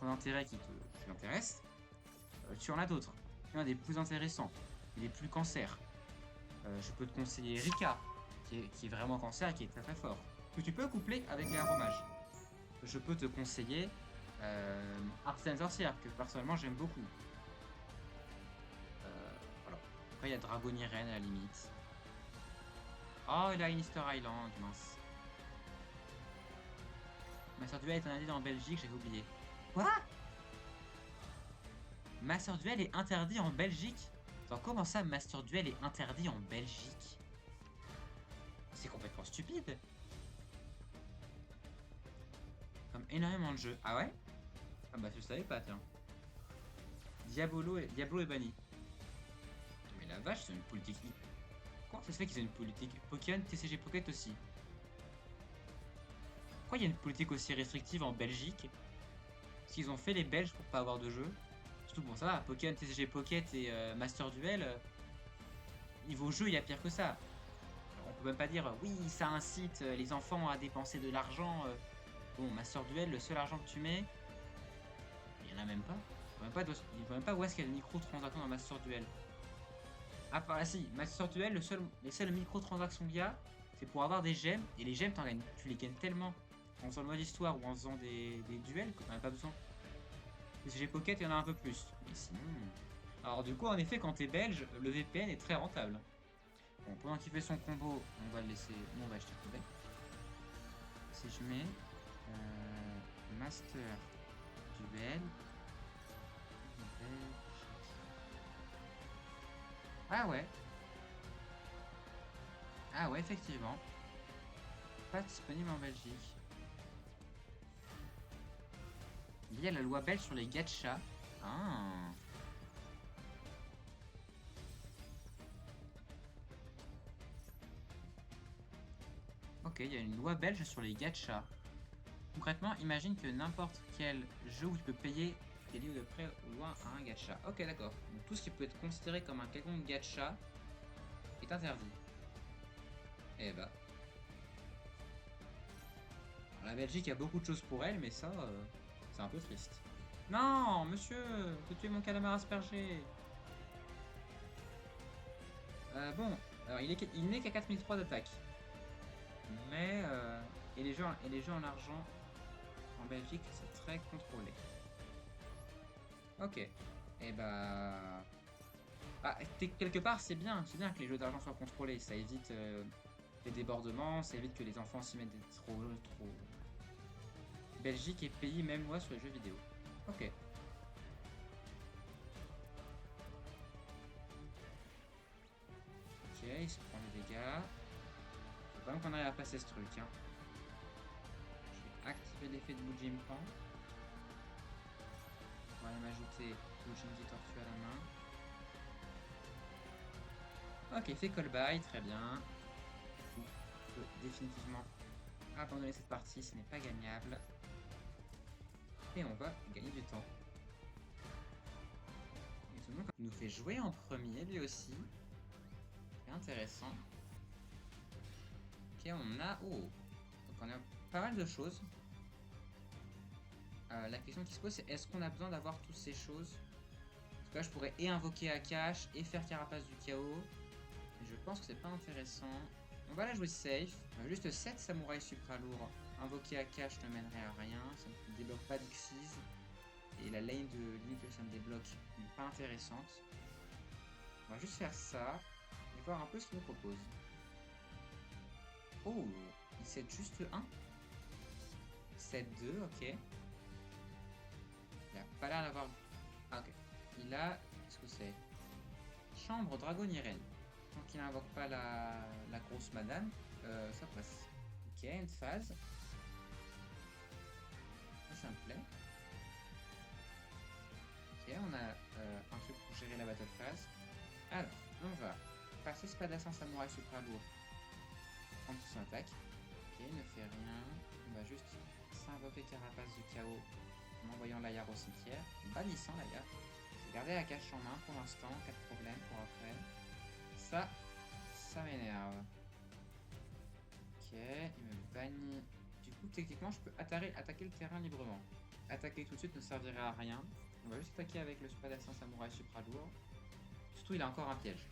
d'intérêt qui t'intéresse, tu en as d'autres. Tu en as des plus intéressants, des plus cancer. Je peux te conseiller Rika, qui est vraiment cancer et qui est très très fort. Que tu peux coupler avec les aromages. Je peux te conseiller Artisan Sorcière, que personnellement j'aime beaucoup. Voilà. Après il y a Dragoniren à la limite. Oh, il a Easter Island, mince. Master Duel est interdit en Belgique, j'avais oublié. Quoi? Master Duel est interdit en Belgique? Attends, comment ça, Master Duel est interdit en Belgique? C'est complètement stupide. Comme énormément de jeux. Ah ouais? Ah bah je savais pas, tiens. Diablo est banni. Mais la vache, c'est une politique. Comment ça se fait qu'ils ont une politique? Pokémon TCG Pocket aussi. Pourquoi il y a une politique aussi restrictive en Belgique? Parce qu'ils ont fait les Belges pour pas avoir de jeu. Surtout bon ça va, Pokémon TCG Pocket et Master Duel, niveau jeu il y a pire que ça. Alors, on peut même pas dire oui ça incite les enfants à dépenser de l'argent. Bon Master Duel, le seul argent que tu mets, il y en a même pas. Il faut même pas où est-ce qu'il y a des microtransactions dans Master Duel. Ah par là si, Master Duel, les seules microtransactions qu'il y a, c'est pour avoir des gemmes. Et les gemmes, tu les gagnes tellement en faisant le mode histoire ou en faisant des duels que t'en as pas besoin. Les CG Pocket, il y en a un peu plus. Mais sinon... Alors du coup, en effet, quand t'es belge, le VPN est très rentable. Bon, pendant qu'il fait son combo, on va le laisser... Non, on va acheter le Si je mets... Master Duel... Ah ouais. Ah ouais, effectivement. Pas disponible en Belgique. Il y a la loi belge sur les gachas. Ah. Ok, il y a une loi belge sur les gachas. Concrètement, imagine que n'importe quel jeu où tu peux payer des livres de près ou loin à un gacha. Ok, d'accord. Donc tout ce qui peut être considéré comme un quelconque gacha est interdit. Eh bah. Alors, la Belgique a beaucoup de choses pour elle, mais ça, c'est un peu triste. Non, monsieur, tu tué mon calamar aspergé. Bon, alors il n'est qu'à 4003 d'attaque. Mais, et les jeux en argent en Belgique, c'est très contrôlé. Ok. Et bah... Ah, quelque part, c'est bien que les jeux d'argent soient contrôlés. Ça évite les débordements, ça évite que les enfants s'y mettent trop... Belgique est pays même moi sur les jeux vidéo. Ok. Ok, il se prend des dégâts. Faut quand même qu'on arrive à passer ce truc. Hein. Je vais activer l'effet de Bujimpan. On va même ajouter Bujingi Tortue à la main. Ok, fait call by, très bien. On peut définitivement abandonner cette partie, ce n'est pas gagnable. Et on va gagner du temps. Étonnant, il nous fait jouer en premier, lui aussi. C'est intéressant. Ok, on a... Oh! Donc on a pas mal de choses. La question qui se pose, c'est est-ce qu'on a besoin d'avoir toutes ces choses? Parce que là, je pourrais et invoquer Akash et faire Carapace du Chaos. Et je pense que c'est pas intéressant. On va la jouer safe. Juste 7 samouraïs supra lourds. Invoquer Akash ne mènerait à rien. Ça ne débloque pas d'Xyz. Et la lane de limite que ça me débloque n'est pas intéressante. On va juste faire ça. Et voir un peu ce qu'il nous propose. Oh, il set juste 1. 7-2, ok. Il a pas l'air d'avoir... Ah, ok. Il a... Qu'est-ce que c'est? Chambre Dragoniren. Tant qu'il n'invoque pas la grosse madame, ça passe. Ok, une phase. Ça me plaît. Ok, on a un truc pour gérer la battle phase. Alors, on va passer Spadassin Samouraï Supra lourd. Prendre son attaque. Ok, il ne fait rien. On va juste s'invoquer Carapace du Chaos en envoyant Layar au cimetière. Bannissant Layar. J'ai gardé la cache en main pour l'instant, pas de problème pour après. Ça m'énerve. Ok, il me bannit. Du coup, techniquement, je peux attaquer le terrain librement. Attaquer tout de suite ne servirait à rien. On va juste attaquer avec le Spadassin Samouraï Supra lourd. Surtout, il a encore un piège.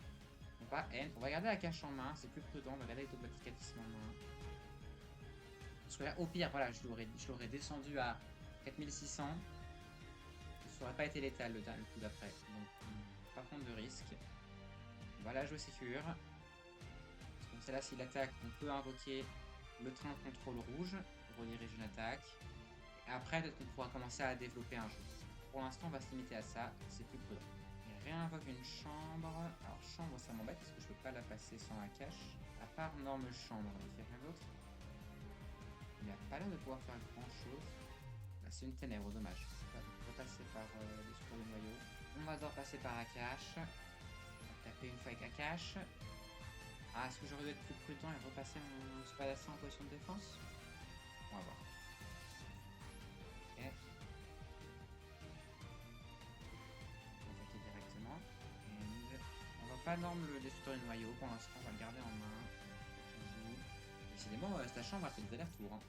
Donc, pas N. On va garder la cache en main, c'est plus prudent. On va garder l'automatisme en main. Parce que là, au pire, voilà, je l'aurais descendu à 4600. Ça aurait pas été létal le coup d'après. Donc, pas prendre de risque. On va la jouer sécure. Donc, celle-là, s'il attaque, on peut invoquer le train contrôle rouge pour rediriger une attaque. Et après, peut-être qu'on pourra commencer à développer un jeu. Pour l'instant, on va se limiter à ça. C'est plus prudent. Il réinvoque une chambre. Alors, chambre, ça m'embête parce que je peux pas la passer sans la cache. À part norme chambre, il fait rien d'autre. Il a pas l'air de pouvoir faire grand chose. Là, c'est une ténèbre, dommage. On va passer par les supports de noyau. On va devoir passer par Akash. On va taper une fois avec Akash. Ah, est-ce que j'aurais dû être plus prudent et repasser mon Spadassin en position de défense? On va voir. Ok. On va attaquer directement. Et on va pas norme le destructeur du noyau pour l'instant, on va le garder en main. Décidément, ta chambre a fait des allers-retours. Hein.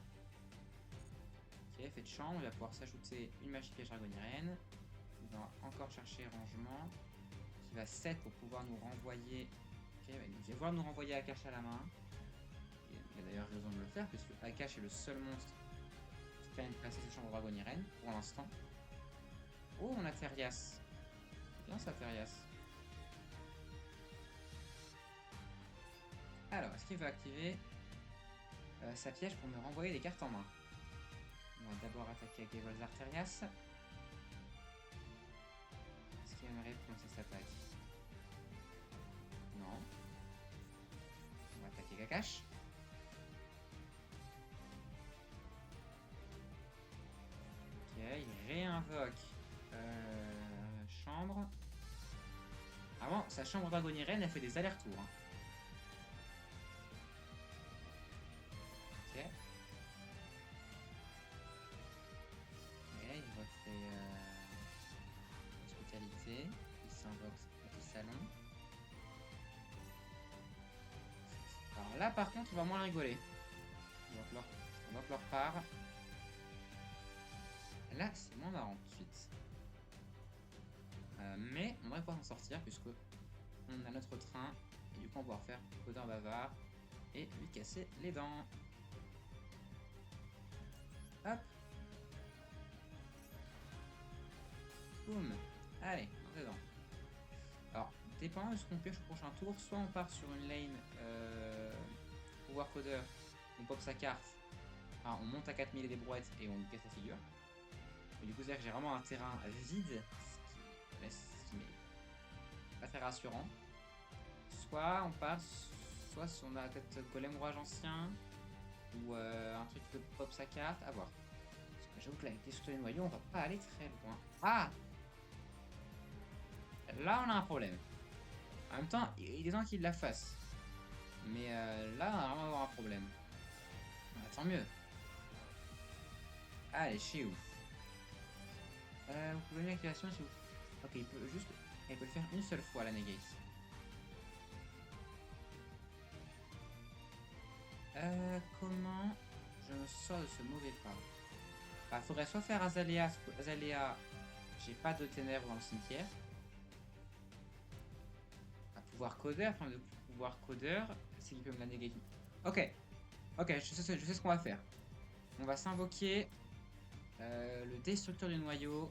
Ok, fait de chambre, il va pouvoir s'ajouter une magie piège dragonienne. Il va encore chercher rangement. Qui va 7 pour pouvoir nous renvoyer. Ok, il va vouloir nous renvoyer Akash à la main. Et Il a d'ailleurs raison de le faire, puisque Akash est le seul monstre qui peut passer cette chambre dragonienne pour l'instant. Oh, on a Terias. C'est bien ça, Terias. Alors, est-ce qu'il va activer sa piège pour me renvoyer des cartes en main? On va d'abord attaquer avec les vols Terias. Est-ce qu'il aimerait prononcer cette attaque? Non. On va attaquer Kakash. Ok, il réinvoque chambre. Avant, sa chambre dragonienne, elle fait des allers-retours. Hein. Ok. Et là, il va faire hospitalité. Il s'invoque petit salon. Alors là, par contre, on va moins rigoler. On va leur part. Là, c'est moins marrant tout de suite. Mais on va pouvoir s'en sortir puisque on a notre train et du coup on va pouvoir faire Codeur bavard et lui casser les dents. Hop. Boum. Allez, on est dedans. Alors, dépendant de ce qu'on pioche au prochain tour, soit on part sur une lane pouvoir Codeur, on pop sa carte, on monte à 4000 et des brouettes et on casse la figure. Et du coup, c'est-à-dire que j'ai vraiment un terrain vide, ce qui n'est pas très rassurant. Soit on passe, soit on a peut-être Golem Rouage Ancien, ou un truc qui peut pop sa carte, à voir. Parce que j'avoue que là, avec les sous les noyaux, on va pas aller très loin. Ah! Là, on a un problème. En même temps, il est temps qu'il la fasse. Mais là, on va vraiment avoir un problème. Tant mieux. Allez, chez ouf. Vous pouvez une activation si vous... Ok, il peut juste... Il peut le faire une seule fois la negate. Comment je me sors de ce mauvais pas? Bah, faudrait soit faire Azalea, j'ai pas de ténèbres dans le cimetière. Pouvoir codeur, enfin de pouvoir codeur, c'est qu'il peut me la negate. Ok, je sais ce qu'on va faire. On va s'invoquer le destructeur du noyau,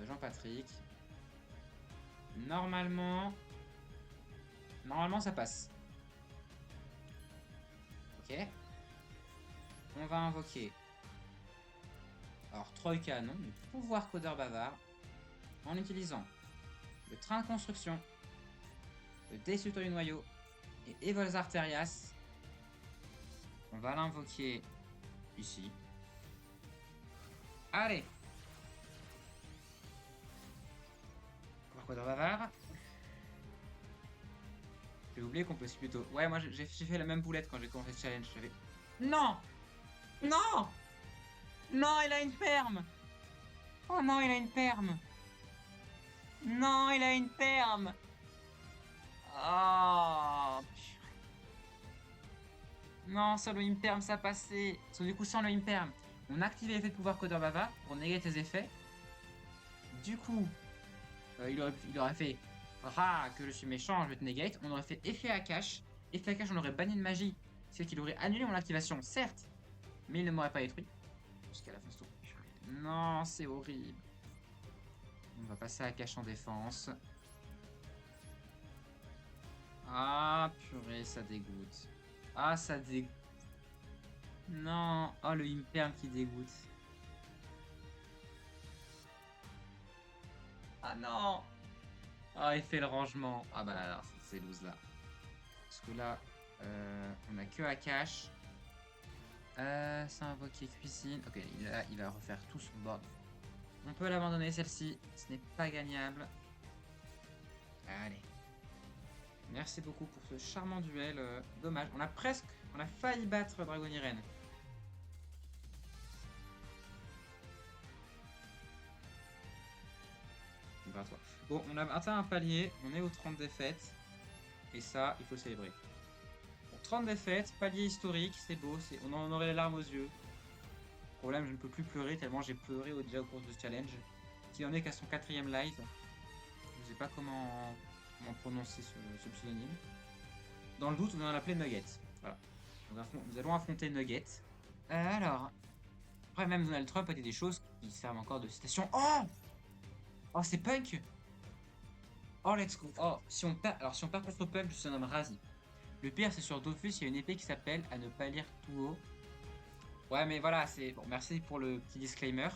Jean-Patrick. Normalement, ça passe. Ok. On va invoquer. Alors, Troïka, non, mais pouvoir codeur bavard. En utilisant le train de construction, le destructeur du noyau et Evolzar Terias. On va l'invoquer ici. Allez. Pouvoir codeur bavard. J'ai oublié qu'on peut plutôt. Ouais, moi j'ai fait la même boulette quand j'ai commencé le challenge. J'avais. Non! Non! Non, il a une perme! Oh non, il a une perme! Non, il a une perme! Oh! Non, sans le imperm, ça passait. Du coup, sans le imperm, on active l'effet de pouvoir codeur bavard pour néger tes effets. Du coup, il aurait fait. Ah, que je suis méchant, je vais te negate. On aurait fait effet Akash. Effet Akash, on aurait banni de magie. C'est qu'il aurait annulé mon activation, certes. Mais il ne m'aurait pas détruit. Jusqu'à la fin de ce tour. Non, c'est horrible. On va passer à Akash en défense. Ah, purée, ça dégoûte. Ah, ça dégoûte. Non. Oh, le imperm qui dégoûte. Ah non. Ah, il fait le rangement. Ah bah là, c'est loose là. Parce que là, on a que Akash. C'est invoqué cuisine. Ok, il va refaire tout son board. On peut l'abandonner celle-ci. Ce n'est pas gagnable. Allez. Merci beaucoup pour ce charmant duel. Dommage. On a failli battre Dragoniren. Bon, on a atteint un palier. On est aux 30 défaites. Et ça, il faut célébrer. Bon, 30 défaites, palier historique, c'est beau. On en aurait les larmes aux yeux. Problème, je ne peux plus pleurer tellement j'ai pleuré déjà au cours de ce challenge. Qui en est qu'à son 4ème live. Je ne sais pas comment prononcer ce pseudonyme. Dans le doute, on va l'appeler Nugget. Voilà. Nous allons affronter Nugget. Alors, après même Donald Trump a dit des choses qui servent encore de citation. Oh! Oh, c'est Punk! Oh, let's go! Oh, si on perd contre Punk, je se nomme Razi. Le pire, c'est sur Dofus, il y a une épée qui s'appelle à ne pas lire tout haut. Ouais, mais voilà, c'est bon. Merci pour le petit disclaimer.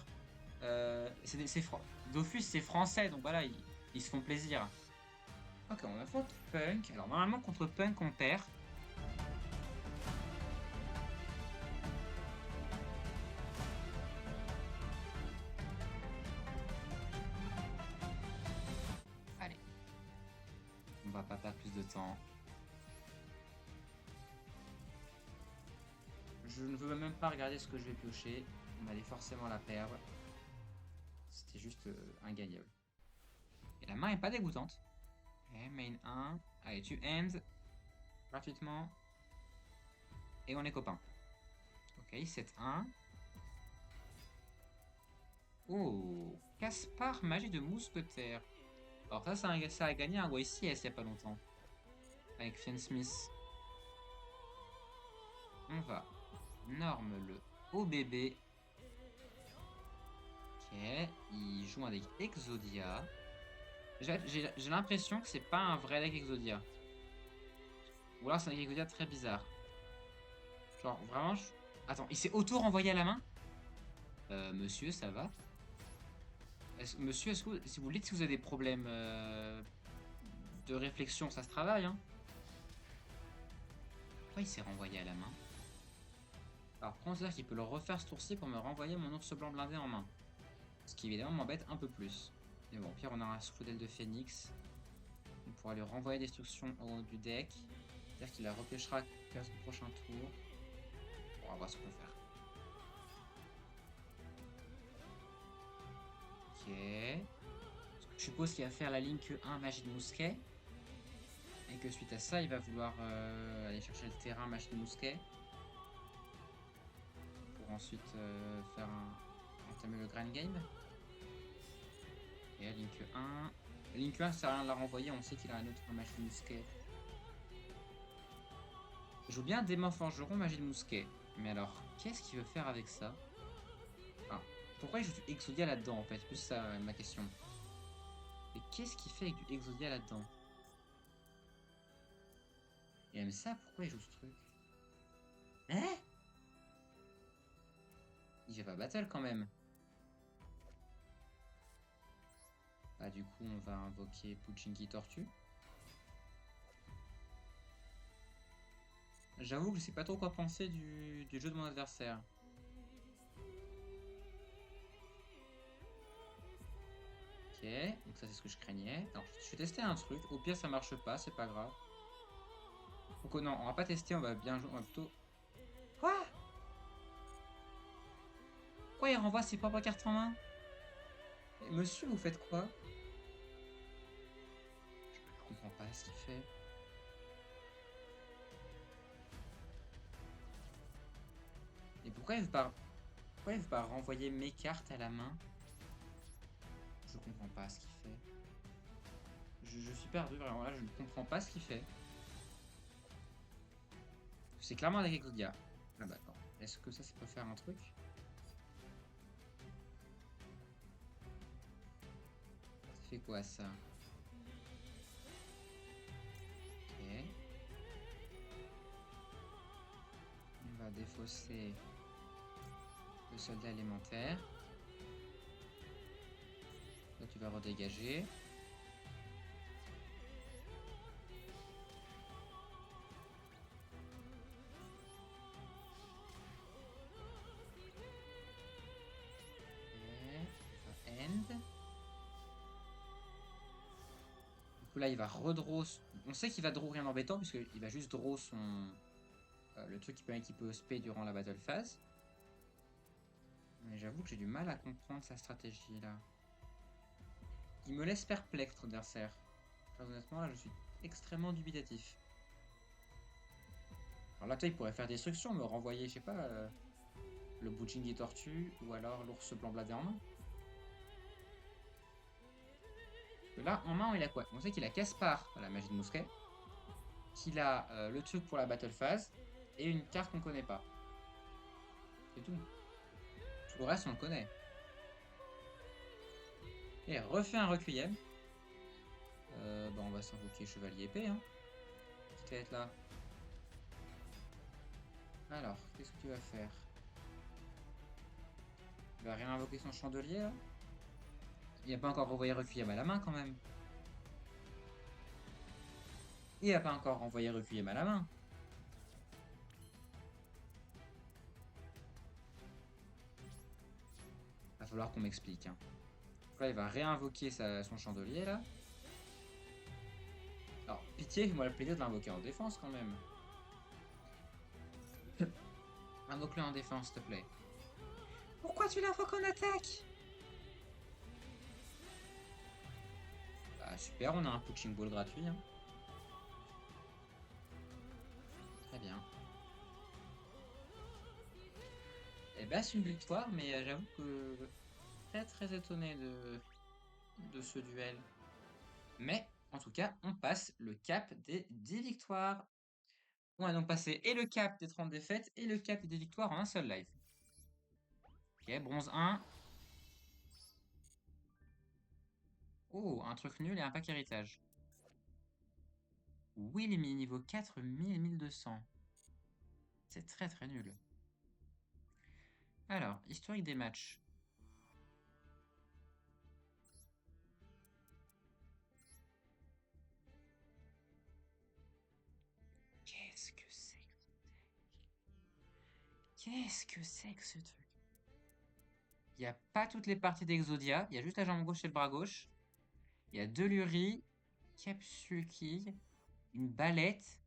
Dofus, c'est français, donc voilà, ils se font plaisir. Ok, on affronte Punk. Alors, normalement, contre Punk, on perd. Allez. On va pas perdre plus de temps. Je ne veux même pas regarder ce que je vais piocher. On allait forcément la perdre. C'était juste ingagnable. Et la main est pas dégoûtante. Ok, main 1. Allez, tu ends. Gratuitement. Et on est copains. Ok, 7-1. Oh, Caspar, magie de mousquetaire. Alors ça a gagné un YCS il y a pas longtemps. Avec Fian Smith. On va. Norme le OBB. Ok, il joue un deck Exodia. J'ai l'impression que c'est pas un vrai deck Exodia. Ou alors c'est un deck Exodia très bizarre. Genre vraiment... Attends, il s'est auto-renvoyé à la main. Monsieur, ça va? Monsieur, est-ce que si vous dites que vous avez des problèmes de réflexion, ça se travaille, hein? Pourquoi il s'est renvoyé à la main? Alors, considère qu'il peut le refaire ce tour-ci pour me renvoyer mon ours blanc blindé en main. Ce qui évidemment m'embête un peu plus. Mais bon, pire, on a un souffle d'aile de phénix. On pourra lui renvoyer destruction au haut du deck. C'est-à-dire qu'il la repêchera qu'à son prochain tour. On va voir ce qu'on peut faire. Ok. Je suppose qu'il va faire la ligne que 1 magie de mousquet. Et que suite à ça, il va vouloir aller chercher le terrain magie de mousquet. Pour ensuite entamer le grand game. Et Link 1. Link 1, ça sert à rien de la renvoyer, on sait qu'il a un autre magie de mousquet. Je joue bien Démon Forgeron, magie de mousquet. Mais alors, qu'est-ce qu'il veut faire avec ça? Enfin, pourquoi il joue du Exodia là-dedans en fait? C'est plus ça ma question. Et qu'est-ce qu'il fait avec du Exodia là-dedans? Il aime ça, pourquoi il joue ce truc? Hein? Il fait pas battle quand même. Bah du coup on va invoquer Pochinki Tortue. J'avoue que je sais pas trop quoi penser du jeu de mon adversaire. Ok, donc ça c'est ce que je craignais. Alors je vais tester un truc, au pire ça marche pas, c'est pas grave. Donc non, on va pas tester, on va bien jouer, on va plutôt... Quoi? Pourquoi il renvoie ses propres cartes en main? Et monsieur, vous faites quoi? Je comprends pas ce qu'il fait. Et pourquoi il veut pas renvoyer mes cartes à la main? Je comprends pas ce qu'il fait. Je suis perdu vraiment là, je ne comprends pas ce qu'il fait. C'est clairement un deck Exodia. Ah bah attends, est-ce que ça peut faire un truc? Ça fait quoi ça? Ok. On va défausser le soldat élémentaire. Là tu vas redégager. Là il va redraw. On sait qu'il va draw rien d'embêtant puisqu'il va juste draw son le truc qui permet qu'il peut spé durant la battle phase. Mais j'avoue que j'ai du mal à comprendre sa stratégie là. Il me laisse perplexe notre adversaire. Très honnêtement là je suis extrêmement dubitatif. Alors là il pourrait faire destruction, me renvoyer je sais pas le Bujingi Tortue ou alors l'ours blanc bladé en main. Là, en main, il a quoi? On sait qu'il a Caspar, la magie de mousquet. Qu'il a le truc pour la battle phase. et une carte qu'on connaît pas. C'est tout. Tout le reste, on le connaît. Et refait un requiem. Bah on va s'invoquer chevalier épée, hein. Quitte à être là. Alors, qu'est-ce que tu vas faire? Il va réinvoquer son chandelier, là? Il n'a pas encore renvoyé requiem à la main, quand même. Il n'a pas encore renvoyé requiem à la main. Va falloir qu'on m'explique, hein. Là, il va réinvoquer son chandelier, là. Alors, pitié, fais-moi le plaisir de l'invoquer en défense, quand même. Invoque-le en défense, s'il te plaît. Pourquoi tu l'invoques en attaque? Bah, super, on a un punching ball gratuit, hein. Très bien. Eh ben, c'est une victoire, mais j'avoue que très très étonné de ce duel. Mais, en tout cas, on passe le cap des 10 victoires. On a donc passé et le cap des 30 défaites et le cap des victoires en un seul live. Ok, bronze 1. Oh, un truc nul et un pack héritage. Wilmy, niveau 4, 1200. C'est très très nul. Alors, historique des matchs. Qu'est-ce que c'est? Qu'est-ce que c'est que ce truc? Il n'y a pas toutes les parties d'Exodia, il y a juste la jambe gauche et le bras gauche. Il y a deux Lurie, capsule quille, une balette,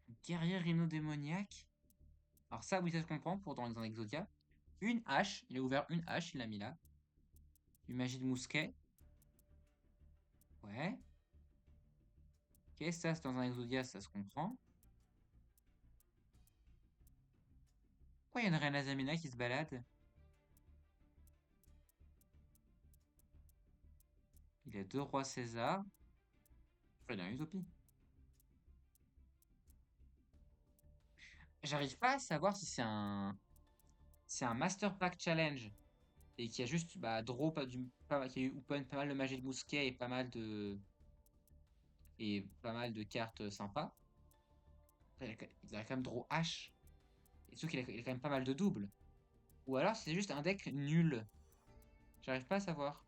un guerrier rhino démoniaque. Alors ça, oui, ça se comprend pour dans Exodia. Une hache, il a ouvert une hache, il l'a mis là. Une magie de mousquet. Ouais. Ok, ça c'est dans un Exodia, ça se comprend. Pourquoi il y a une reine Azamina qui se balade? Il y a deux rois César. Il y a une utopie. J'arrive pas à savoir si c'est un Master Pack Challenge et qui a juste bah, draw qui a eu open pas mal de magie de mousquet et pas mal de cartes sympas. Il a quand même draw H. Et surtout qu'il a quand même pas mal de doubles. Ou alors c'est juste un deck nul. J'arrive pas à savoir.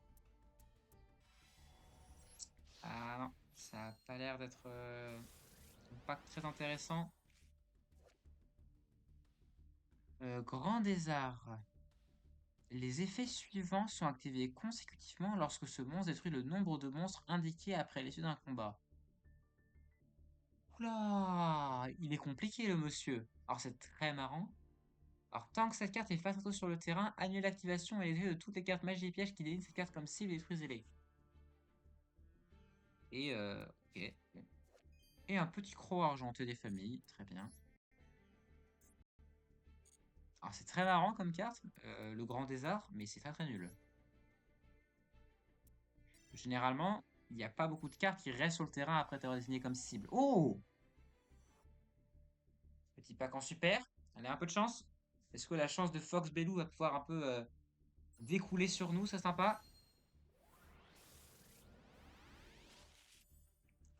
Ah non, ça a pas l'air d'être pas très intéressant. Grand des arts. Les effets suivants sont activés consécutivement lorsque ce monstre détruit le nombre de monstres indiqués après l'issue d'un combat. Oula, il est compliqué le monsieur. Alors c'est très marrant. Alors tant que cette carte est face à toi sur le terrain, annule l'activation et les effets de toutes les cartes magie et pièges qui désignent cette carte comme cible et détruisez-les. Et ok. Et un petit croc argenté des familles, très bien. Alors c'est très marrant comme carte, le grand des arts, mais c'est très très nul. Généralement, il n'y a pas beaucoup de cartes qui restent sur le terrain après t'avoir désigné comme cible. Oh! Petit pack en super. Allez, un peu de chance. Est-ce que la chance de Fox Bellou va pouvoir un peu découler sur nous? C'est sympa.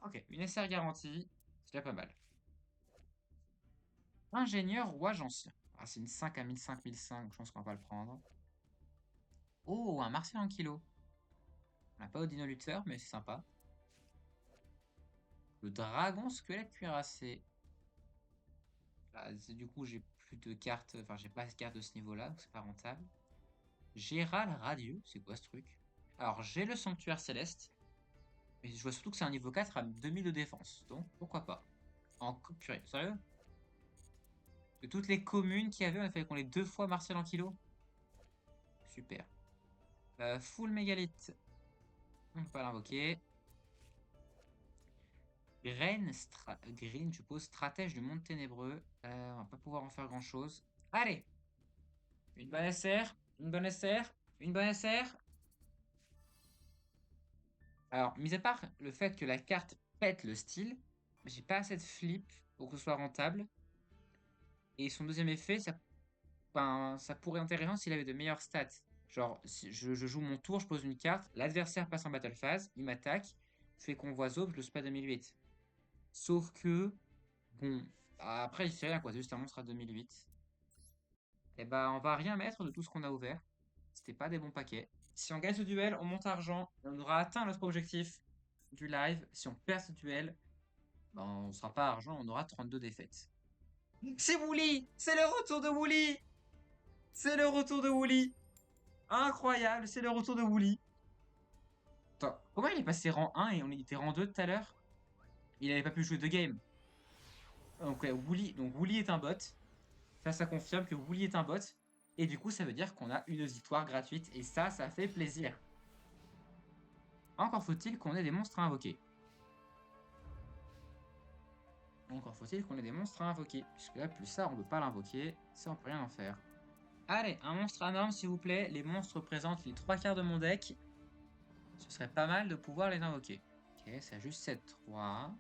Ok, une SR garantie. C'est déjà pas mal. Ingénieur ou agencien. Ah, c'est une 5 à 1005, 1005. Je pense qu'on va pas le prendre. Oh, un Martial en kilo. On n'a pas Odino Luther, mais c'est sympa. Le dragon squelette cuirassé. Là, du coup, j'ai plus de cartes. Enfin, j'ai pas de cartes de ce niveau-là, donc c'est pas rentable. Gérald Radieux, c'est quoi ce truc? Alors, j'ai le sanctuaire céleste. Mais je vois surtout que c'est un niveau 4 à 2000 de défense. Donc, pourquoi pas? Purée, sérieux? De toutes les communes qu'il y avait, on a fait qu'on les deux fois Martial en kilo. Super. Full mégalithe. On peut pas l'invoquer. Green, je suppose, stratège du monde ténébreux. On va pas pouvoir en faire grand chose. Allez! Une bonne SR, une bonne SR, une bonne SR. Alors, mis à part le fait que la carte pète le style, j'ai pas assez de flip pour que ce soit rentable. Et son deuxième effet, ça pourrait être intéressant s'il avait de meilleures stats. Genre, si je joue mon tour, je pose une carte, l'adversaire passe en battle phase, il m'attaque, fait convoi Zob, je le spam à 2008. Sauf que, bon, après il fait rien quoi, c'est juste un monstre à 2008. Et bah on va rien mettre de tout ce qu'on a ouvert. C'était pas des bons paquets. Si on gagne ce duel, on monte argent, on aura atteint notre objectif du live. Si on perd ce duel, ben, on sera pas argent, on aura 32 défaites. C'est Wooly! C'est le retour de Wooly! C'est le retour de Wooly! Incroyable, c'est le retour de Wooly! Attends, comment il est passé rang 1 et on était rang 2 tout à l'heure? Il avait pas pu jouer 2 games. Donc, ouais, Wooly est un bot. Ça confirme que Wooly est un bot. Et du coup, ça veut dire qu'on a une victoire gratuite. Et ça fait plaisir. Encore faut-il qu'on ait des monstres à invoquer. Encore faut-il qu'on ait des monstres à invoquer. Puisque là, plus ça, on ne peut pas l'invoquer. Ça, on peut rien en faire. Allez, un monstre à norme, s'il vous plaît. Les monstres représentent les 3/4 de mon deck. Ce serait pas mal de pouvoir les invoquer. Ok, ça juste 7-3.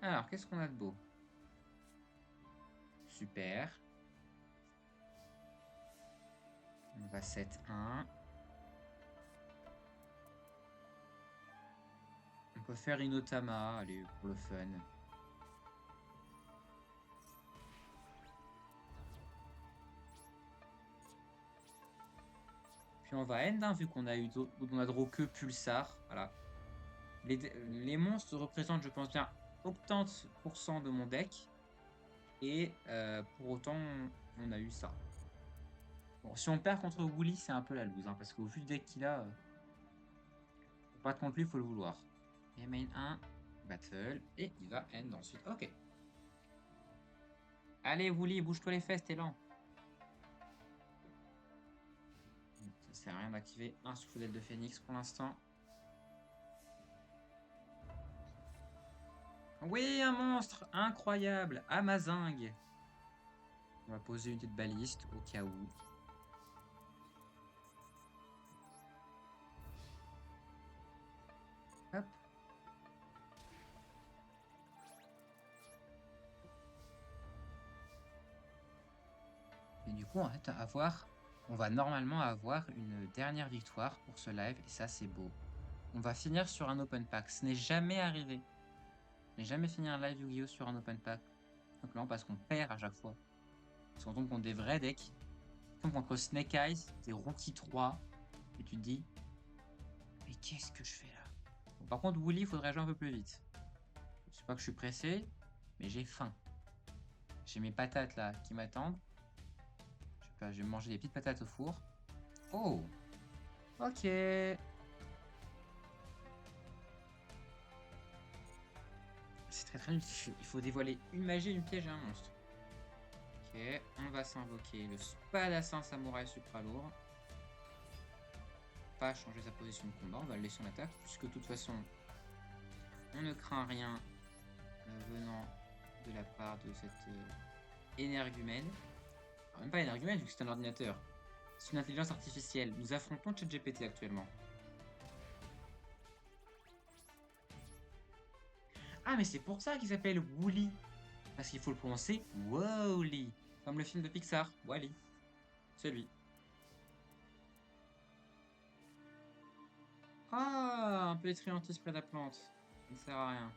Alors, qu'est-ce qu'on a de beau? Super. On va 7-1. On peut faire Inotama, allez, pour le fun. Puis on va end, hein, vu qu'on a draw que Pulsar. Voilà. Les monstres représentent, je pense bien, 80% de mon deck. Et pour autant, on a eu ça. Bon, si on perd contre Wooly, c'est un peu la loose, hein, parce qu'au vu du deck qu'il a, pour battre contre lui, il faut le vouloir. Et main 1, battle, et il va end ensuite. Ok. Allez, Wooly, bouge-toi les fesses, t'es lent. Ça sert à rien d'activer un souffle d'aile de Phoenix pour l'instant. Oui, un monstre incroyable, Amazing. On va poser une petite baliste au cas où. Hop. Et du coup, on va normalement avoir une dernière victoire pour ce live, et ça, c'est beau. On va finir sur un open pack. Ce n'est jamais arrivé. Je n'ai jamais fini un live Yu-Gi-Oh sur un open pack. Simplement parce qu'on perd à chaque fois. Parce qu'on tombe contre des vrais decks. On tombe contre Snake Eyes, des Rookie 3. Et tu te dis, mais qu'est-ce que je fais là? Bon, par contre, Wooly, il faudrait jouer un peu plus vite. Je sais pas que je suis pressé, mais j'ai faim. J'ai mes patates là qui m'attendent. Je sais pas, je vais manger des petites patates au four. Oh! Ok! C'est très très nul. Il faut dévoiler une magie et une piège à un monstre. Ok, on va s'invoquer le Spadassin Samouraï Supra lourd. Pas changer sa position de combat, on va le laisser en attaque, puisque de toute façon, on ne craint rien venant de la part de cette énergumène. Alors, même pas énergumène, vu que c'est un ordinateur. C'est une intelligence artificielle. Nous affrontons ChatGPT actuellement. Ah, mais c'est pour ça qu'il s'appelle Wooly. Parce qu'il faut le prononcer Wooly. Comme le film de Pixar, Wally. C'est lui. Ah, un pétri anti-spray de la plante. Ça ne sert à rien.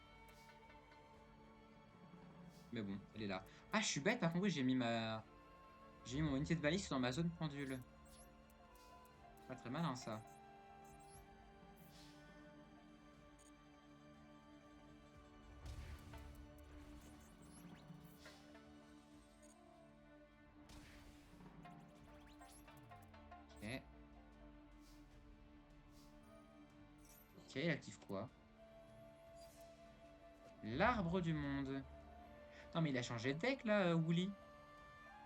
Mais bon, elle est là. Ah, je suis bête, par contre, oui, j'ai mis mon unité de baliste dans ma zone pendule. Pas très malin, ça. Ok. Ok, il active quoi? L'arbre du monde. Non, mais il a changé de deck, là, Wooly.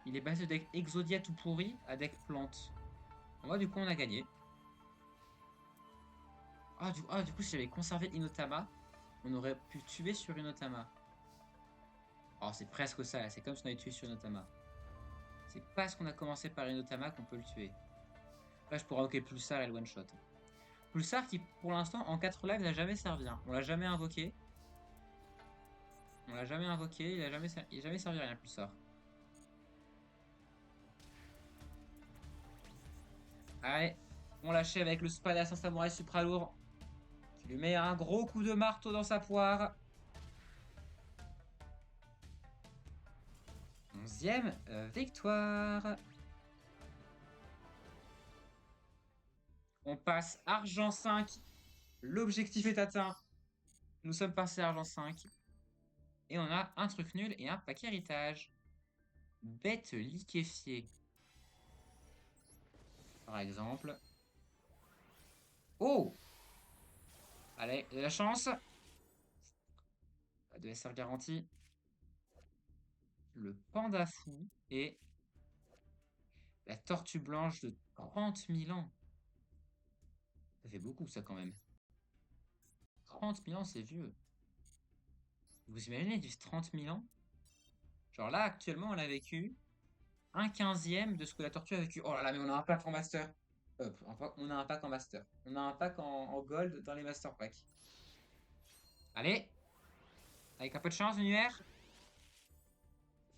Il est passé de deck Exodia tout pourri à deck plante. Moi, du coup, on a gagné. Du coup, si j'avais conservé Inotama, on aurait pu tuer sur Inotama. Oh, c'est presque ça, c'est comme si on avait tué sur Inotama. C'est parce qu'on a commencé par Inotama qu'on peut le tuer. Là, je pourrais invoquer Pulsar et le one-shot. Pulsar qui, pour l'instant, en 4 lives, n'a jamais servi. Hein. On l'a jamais invoqué. On l'a jamais invoqué, il a jamais servi à rien plus ça. Allez, on l'achève avec le Spadassin Samouraï Supra lourd. Qui lui met un gros coup de marteau dans sa poire. 11e victoire. On passe argent 5. L'objectif est atteint. Nous sommes passés argent 5. Et on a un truc nul et un paquet héritage. Bête liquéfiée. Par exemple. Oh! Allez, de la chance. Pas de SR garantie. Le panda fou et la tortue blanche de 30 000 ans. Ça fait beaucoup ça quand même. 30 000 ans, c'est vieux. Vous imaginez, ils vivent 30 000 ans? Genre là, actuellement, on a vécu un 15e de ce que la tortue a vécu. Oh là là, mais on a un pack en master. On a un pack en master. On a un pack en gold dans les master packs. Allez! Avec un peu de chance, une UR.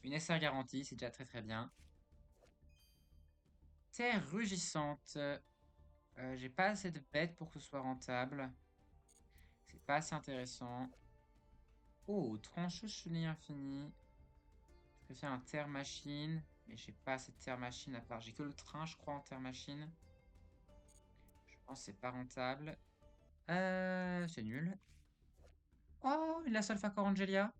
Une SR garantie, c'est déjà très très bien. Terre rugissante. J'ai pas assez de bêtes pour que ce soit rentable. C'est pas assez intéressant. Oh, trancheuse chenille infinie. Je peux faire un terre machine. Mais j'ai pas assez de terre machine à part. J'ai que le train, je crois, en terre machine. Je pense que c'est pas rentable. C'est nul. Oh, il a Solfacor Angelia.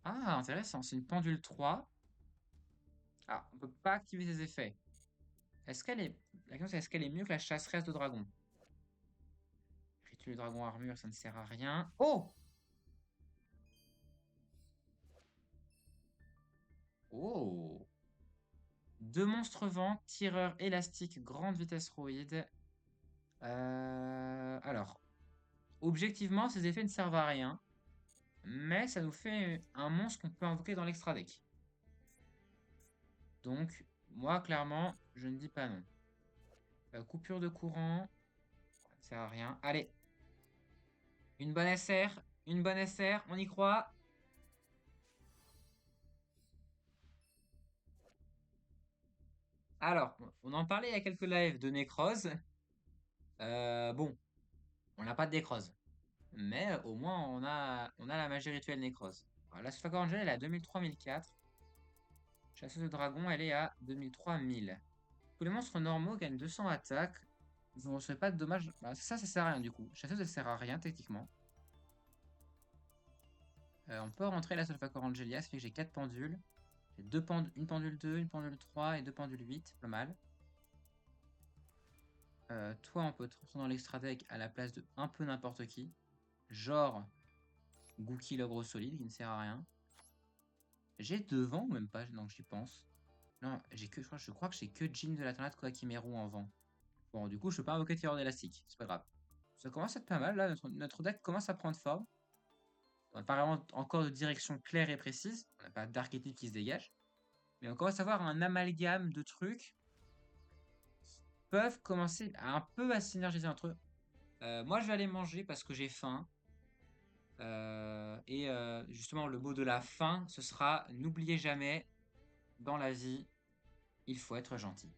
Ah, intéressant. C'est une pendule 3. Ah, on peut pas activer ses effets. Est-ce qu'elle est... La question c'est est-ce qu'elle est mieux que la chasseresse de dragon? Rituel dragon armure, ça ne sert à rien. Oh! Oh! Deux monstres vents, tireur élastique, grande vitesse roïde. Alors, objectivement, ces effets ne servent à rien. Mais ça nous fait un monstre qu'on peut invoquer dans l'extra deck. Donc, moi, clairement, je ne dis pas non. Coupure de courant, ça ne sert à rien. Allez, une bonne SR, une bonne SR, on y croit. Alors, on en parlait il y a quelques lives de nécrose. Bon, on n'a pas de nécrose. Mais au moins, on a la magie rituelle nécrose. Alors, la Sphagor Angel, elle est à 2003-1004. Chasseuse de dragon, elle est à 2003-1000. Tous les monstres normaux gagnent 200 attaques. Vous ne recevez pas de dommages. Bah, ça sert à rien du coup. Chasseuse, elle sert à rien techniquement. On peut rentrer la Solfacor Angelia, ça fait que j'ai 4 pendules. J'ai une pendule 2, une pendule 3 et deux pendules 8, pas mal. Toi, on peut te rentrer dans l'extra deck à la place de un peu n'importe qui. Genre Gookie l'ogre solide qui ne sert à rien. J'ai devant ou même pas, non, j'y pense. Non, je crois que j'ai que Jean de la Tornade Koakimeru en vent. Bon, du coup, je peux pas invoquer de tireur d'élastique, c'est pas grave. Ça commence à être pas mal, là, notre deck commence à prendre forme. On n'a pas vraiment encore de direction claire et précise, on n'a pas d'archétype qui se dégage. Mais on commence à avoir un amalgame de trucs qui peuvent commencer un peu à synergiser entre eux. Moi, je vais aller manger parce que j'ai faim. Justement, le mot de la fin, ce sera n'oubliez jamais, dans la vie, il faut être gentil.